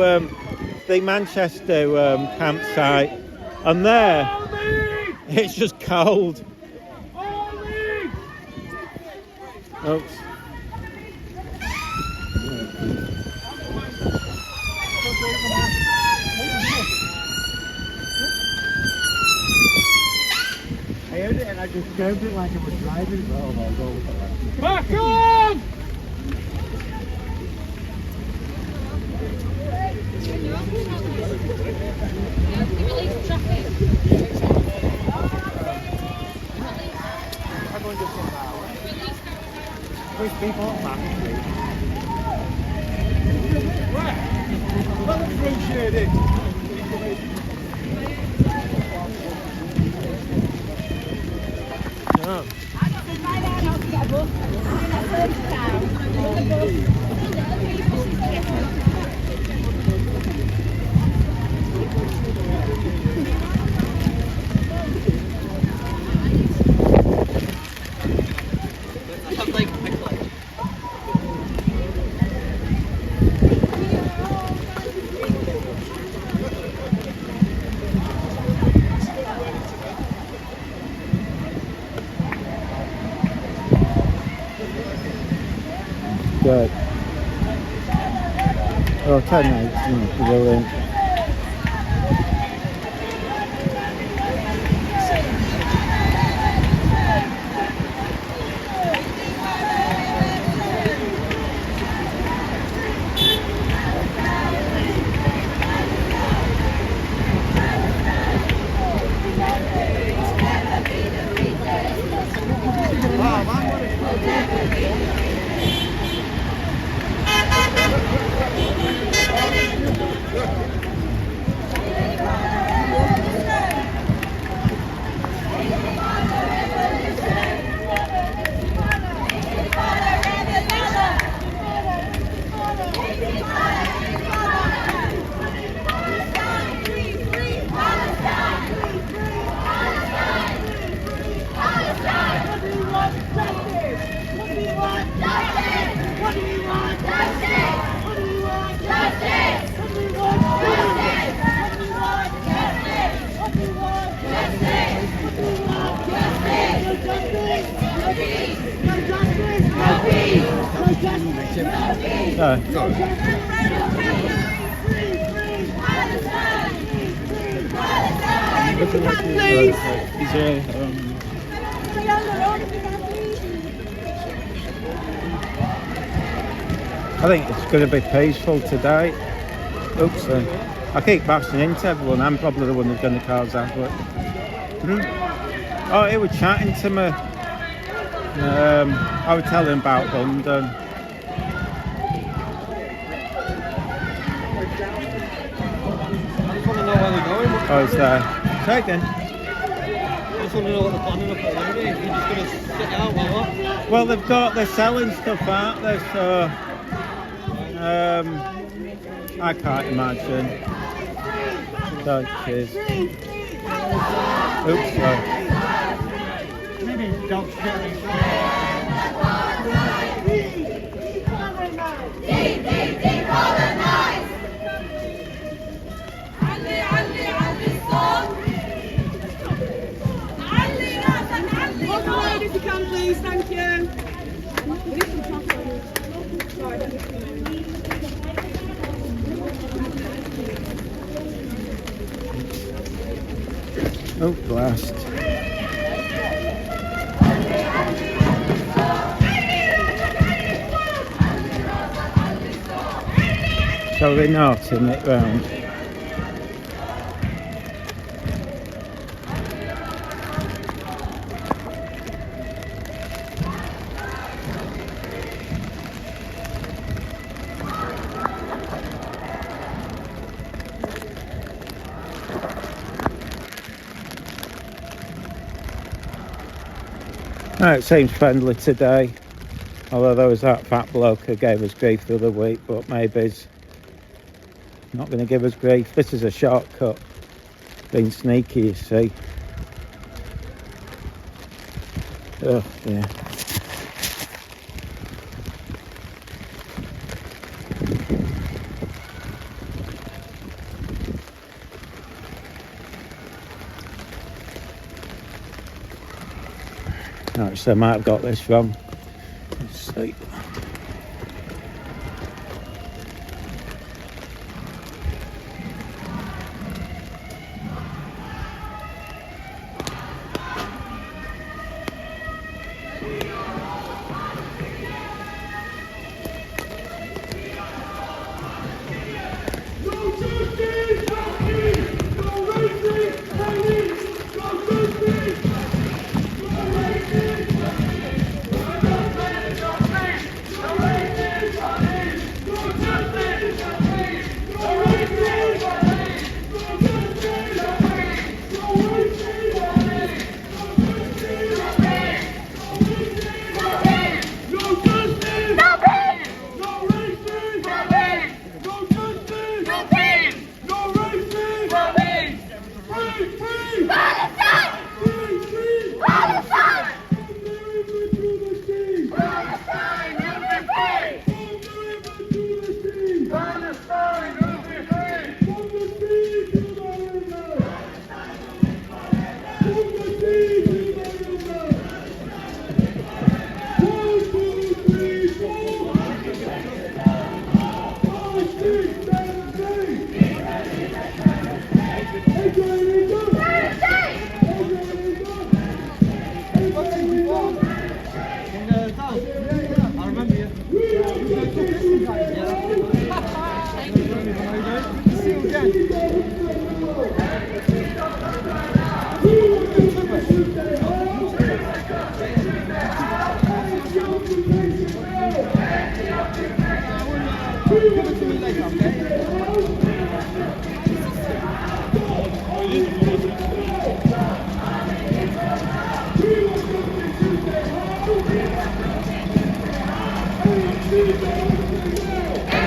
the Manchester campsite, and there it's just cold. Oops. I heard it and I just grabbed it like I was driving. Oh my God. Back on! There's people on Market Street. Where? Let them through shaded. No. Good. Oh, 10 minutes. Brilliant. I think it's going to be peaceful today. Oops, I keep bashing into everyone. I'm probably the one who's going to cause that. Oh, he was chatting to me. I was telling him about London. where they're going. But Oh, it's there. Say again. I just want to know what they're planning up at the minute. You're just going to sit out like what? Well, they're selling stuff, aren't they? So, I can't imagine. So, cheers. Oops, sorry. Maybe dogs getting Walk away if you can, please. Thank you. Oh, blast. So we're knotting it round. No, it seems friendly today, although there was that fat bloke who gave us grief the other week, but maybe he's not going to give us grief. This is a shortcut, being sneaky, you see. Oh, yeah. Actually, I might have got this wrong. Let's see.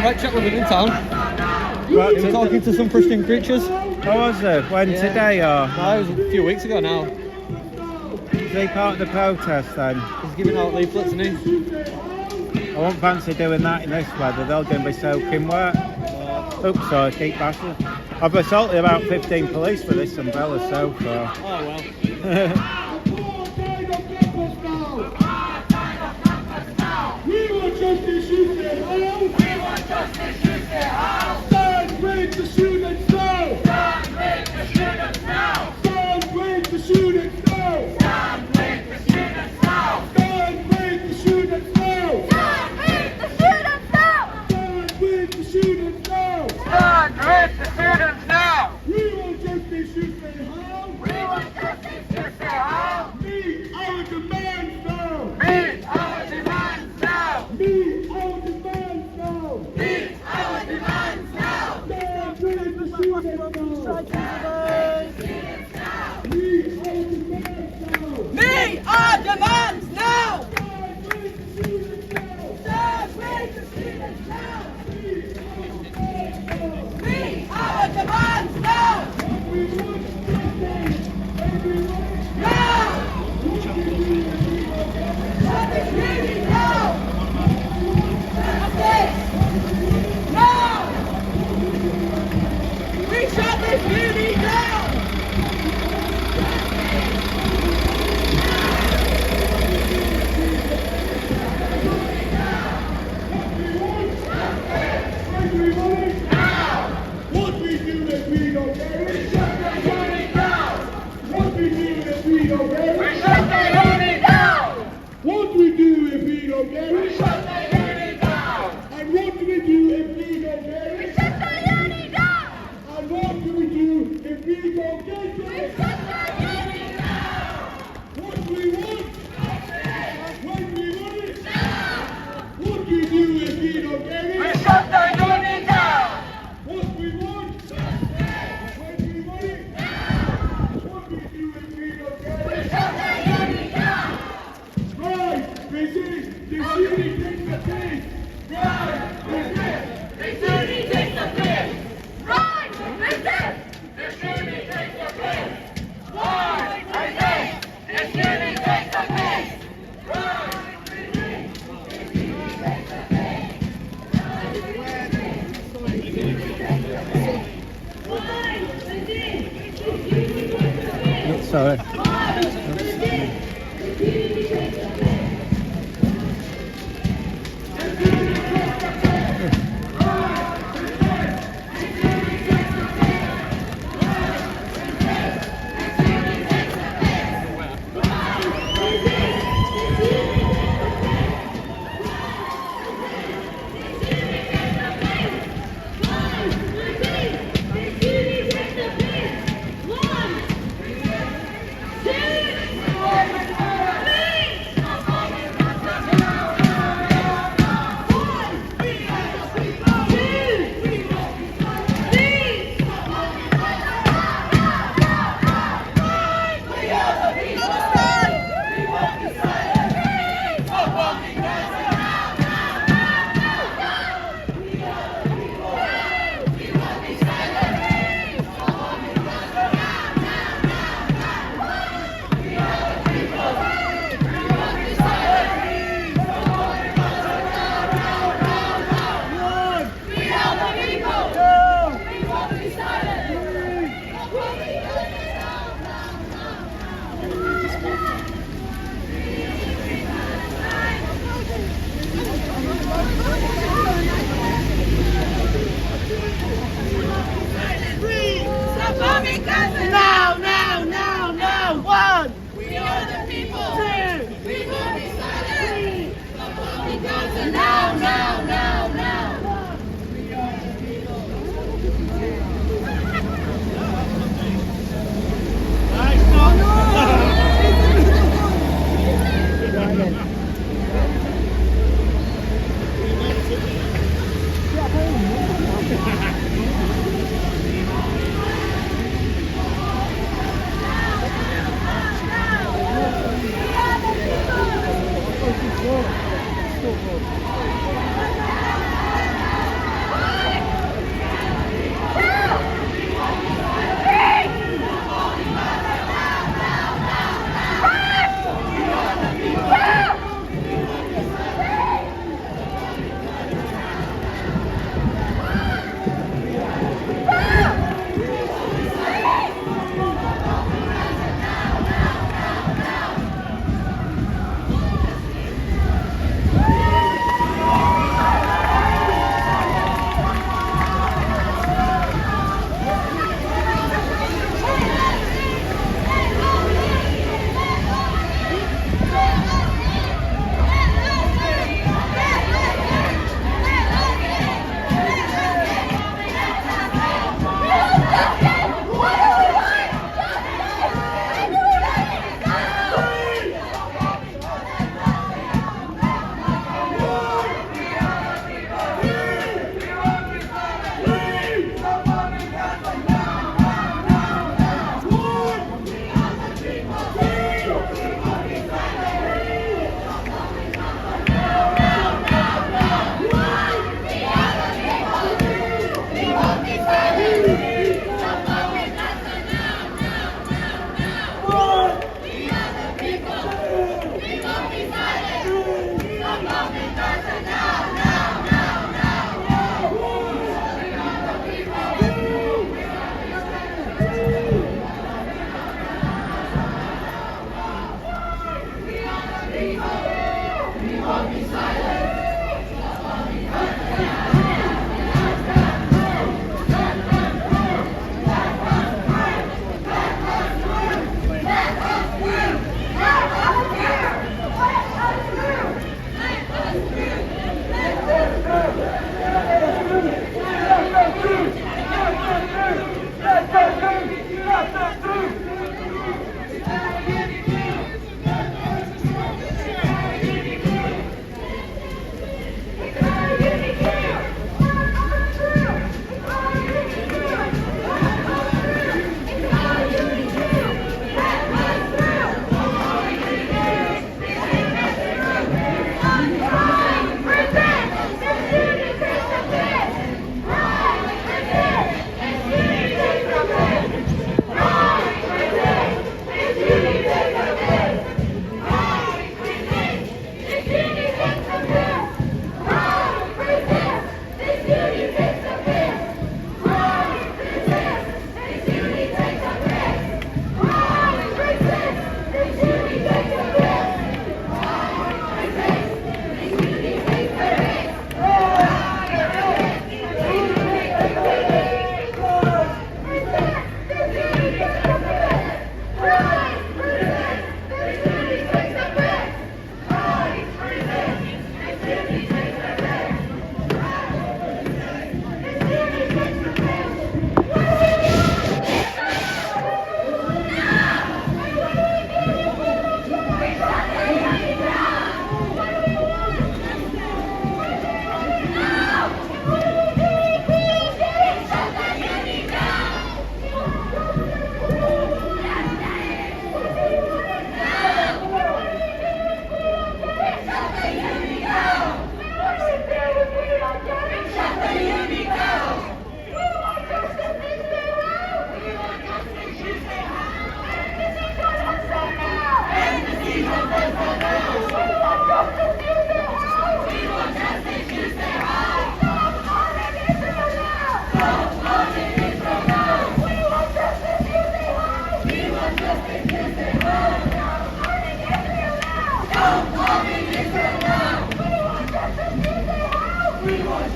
Right, check with them in town. Right, He was talking to some Christian preachers. How was it? When Yeah. today or? No, it was a few weeks ago now. Is he part of the protest then? He's giving out leaflets, isn't he? I won't fancy doing that in this weather, they're going to be soaking wet. Oops, sorry, keep bashing. I've assaulted about 15 police for this umbrella so far. Oh well. We want justice, you say how? We want justice, you say how? Stand with the students now! Stand with the students now! Stand with the students now! Stand with the students now! Stand with the students now! Stand with the students now! Stand with the students now! Stand with the students now! We want justice, you say how? We want justice, you say how? we don't get it? We shut the unit down. And what do we do if we don't get it? We shut the unit down. And what do we do if we don't get it? We shut the unit down. What do we want? When we want it? Now. What do we do if we don't get it? We shut the unit down. What we want? When we want it? Now. What do we do if we don't get it? We shut the unit down. Right, resist. This unit takes the piss. Right, resist. This unit takes the piss. Right, resist. This unit takes the piss. Right, resist. This unit takes the piss. Sorry. Now, now, now, now. One. We are the people. Two. We will be silent. Stop bombing Gaza. Now, now, now, now. We are the people.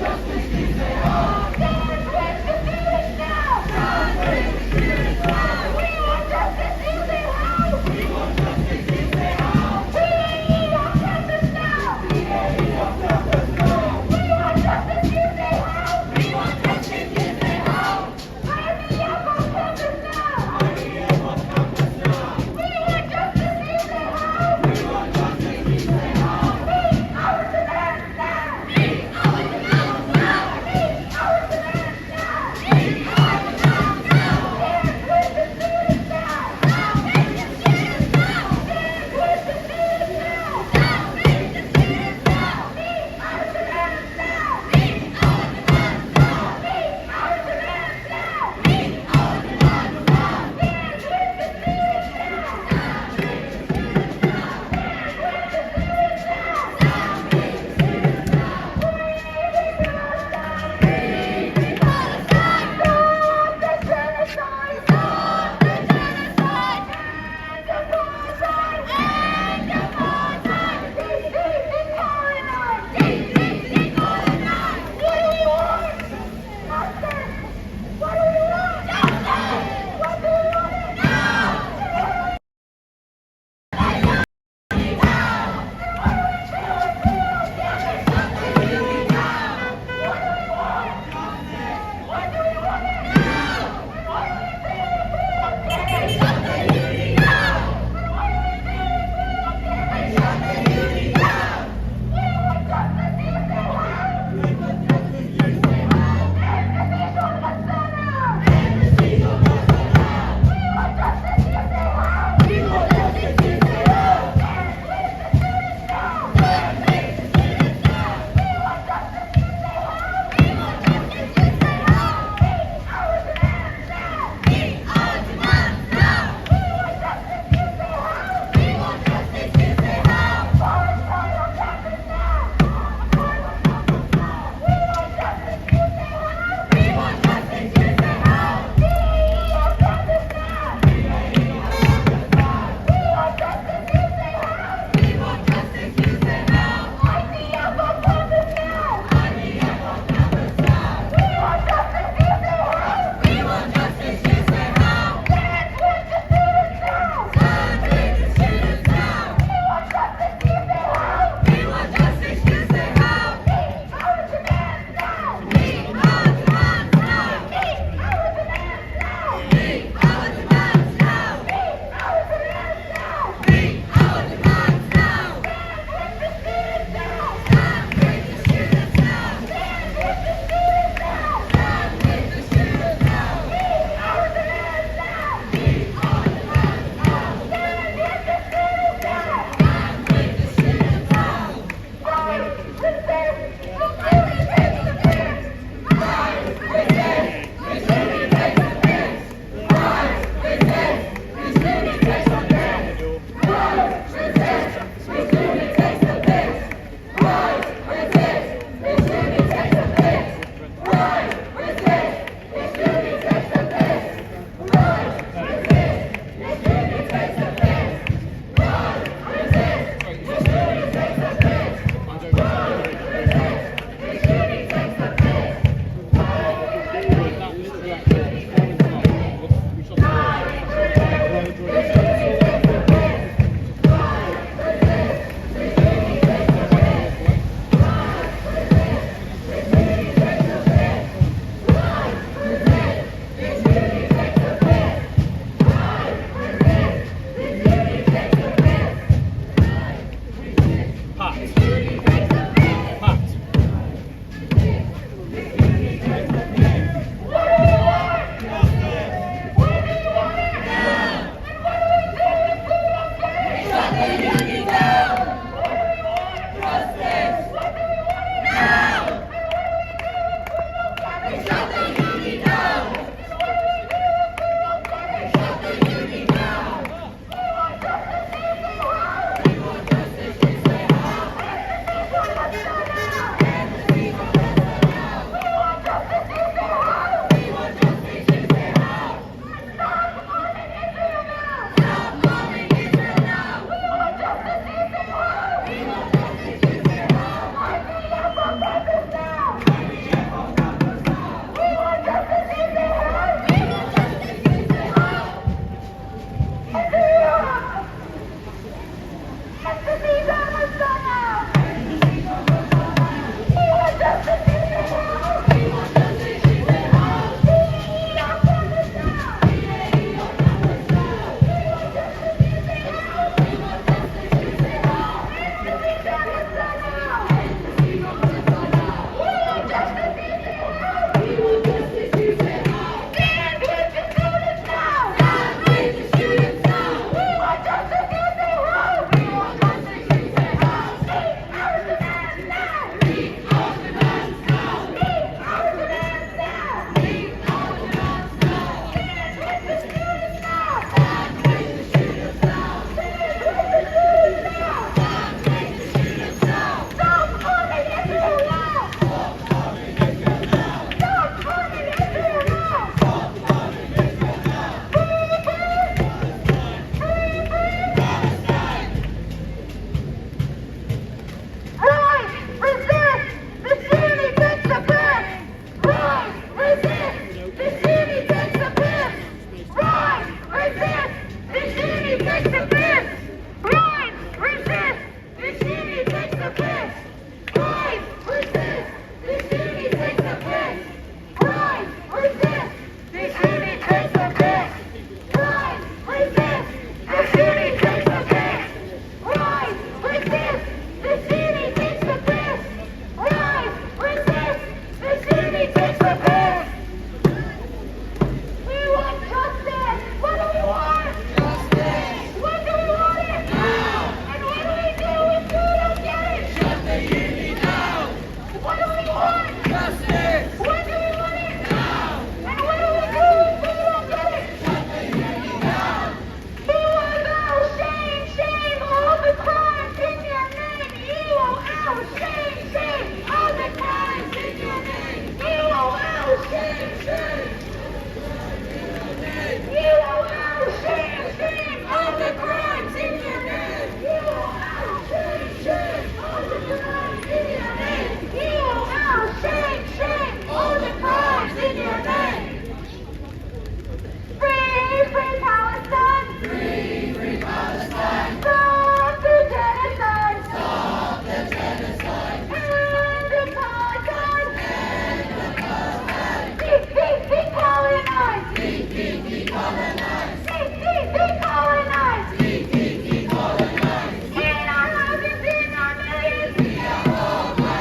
Now! In our millions, in our millions.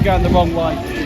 you're going the wrong way.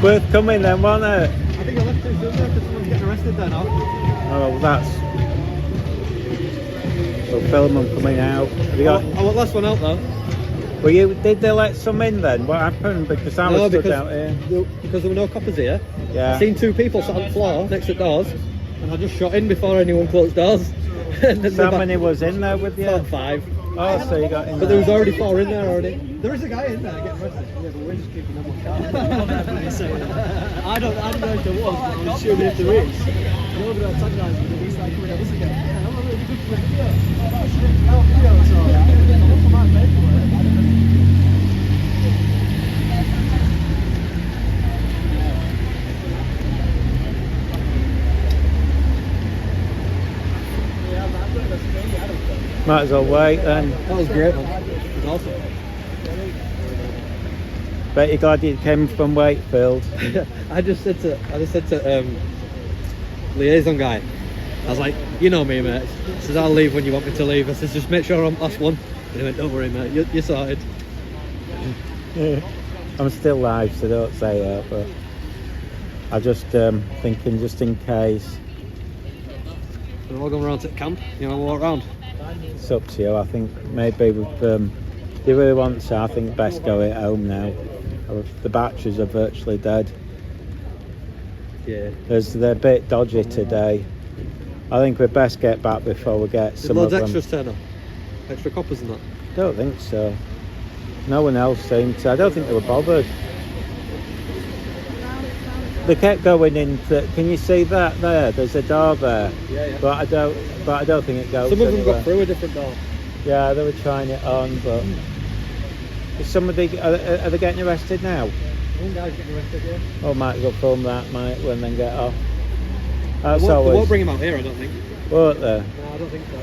worth coming then, wasn't it? I think I left too soon because someone's getting arrested there now. Oh, well, that's. We'll film them coming out. Have you got? I want last one out though. Well, did they let some in then? What happened? Because I was stood out here. Because there were no coppers here. Yeah. I seen two people sat on the floor next to doors, and I just shot in before anyone closed doors. And then So how many was in there with you? about 5. Oh, so you got in But there. there was already 4 in there already. There is a guy in there getting arrested. Yeah, but we're just keeping them on camera. I don't know if there was, but I'm assuming if there is. You're over there antagonising me, he's like, coming at us again. Yeah, I'm not really good for a video. No video, it's alright. Look for my paperwork. Might as well wait then. That was great, man. It was awesome. Bet you're glad you came from Wakefield. I just said to liaison guy, I was like, you know me, mate. He says, I'll leave when you want me to leave. I says, just make sure I'm last one. And he went, don't worry, mate, you're sorted. I'm still live, so don't say that, but I just thinking just in case. We're all going around to the camp. You want to walk around? It's up to you. I think maybe with if you really want to, I think best go at home now. The batteries are virtually dead. Yeah. They're a bit dodgy today. I think we'd best get back before we get Did some loads of them. extras turn up? Extra coppers and that? Don't think so. No one else seemed to. I don't think they were bothered. They kept going into. Can you see that there? There's a door there. Yeah. But I don't think it goes. Some of them anywhere. got through a different door. Yeah, they were trying it on, but is somebody are they getting arrested now? One guy's getting arrested, yeah. Oh, might as well film that, might when then get off. They That's won't always. bring him out here, I don't think. Won't they? No, I don't think so.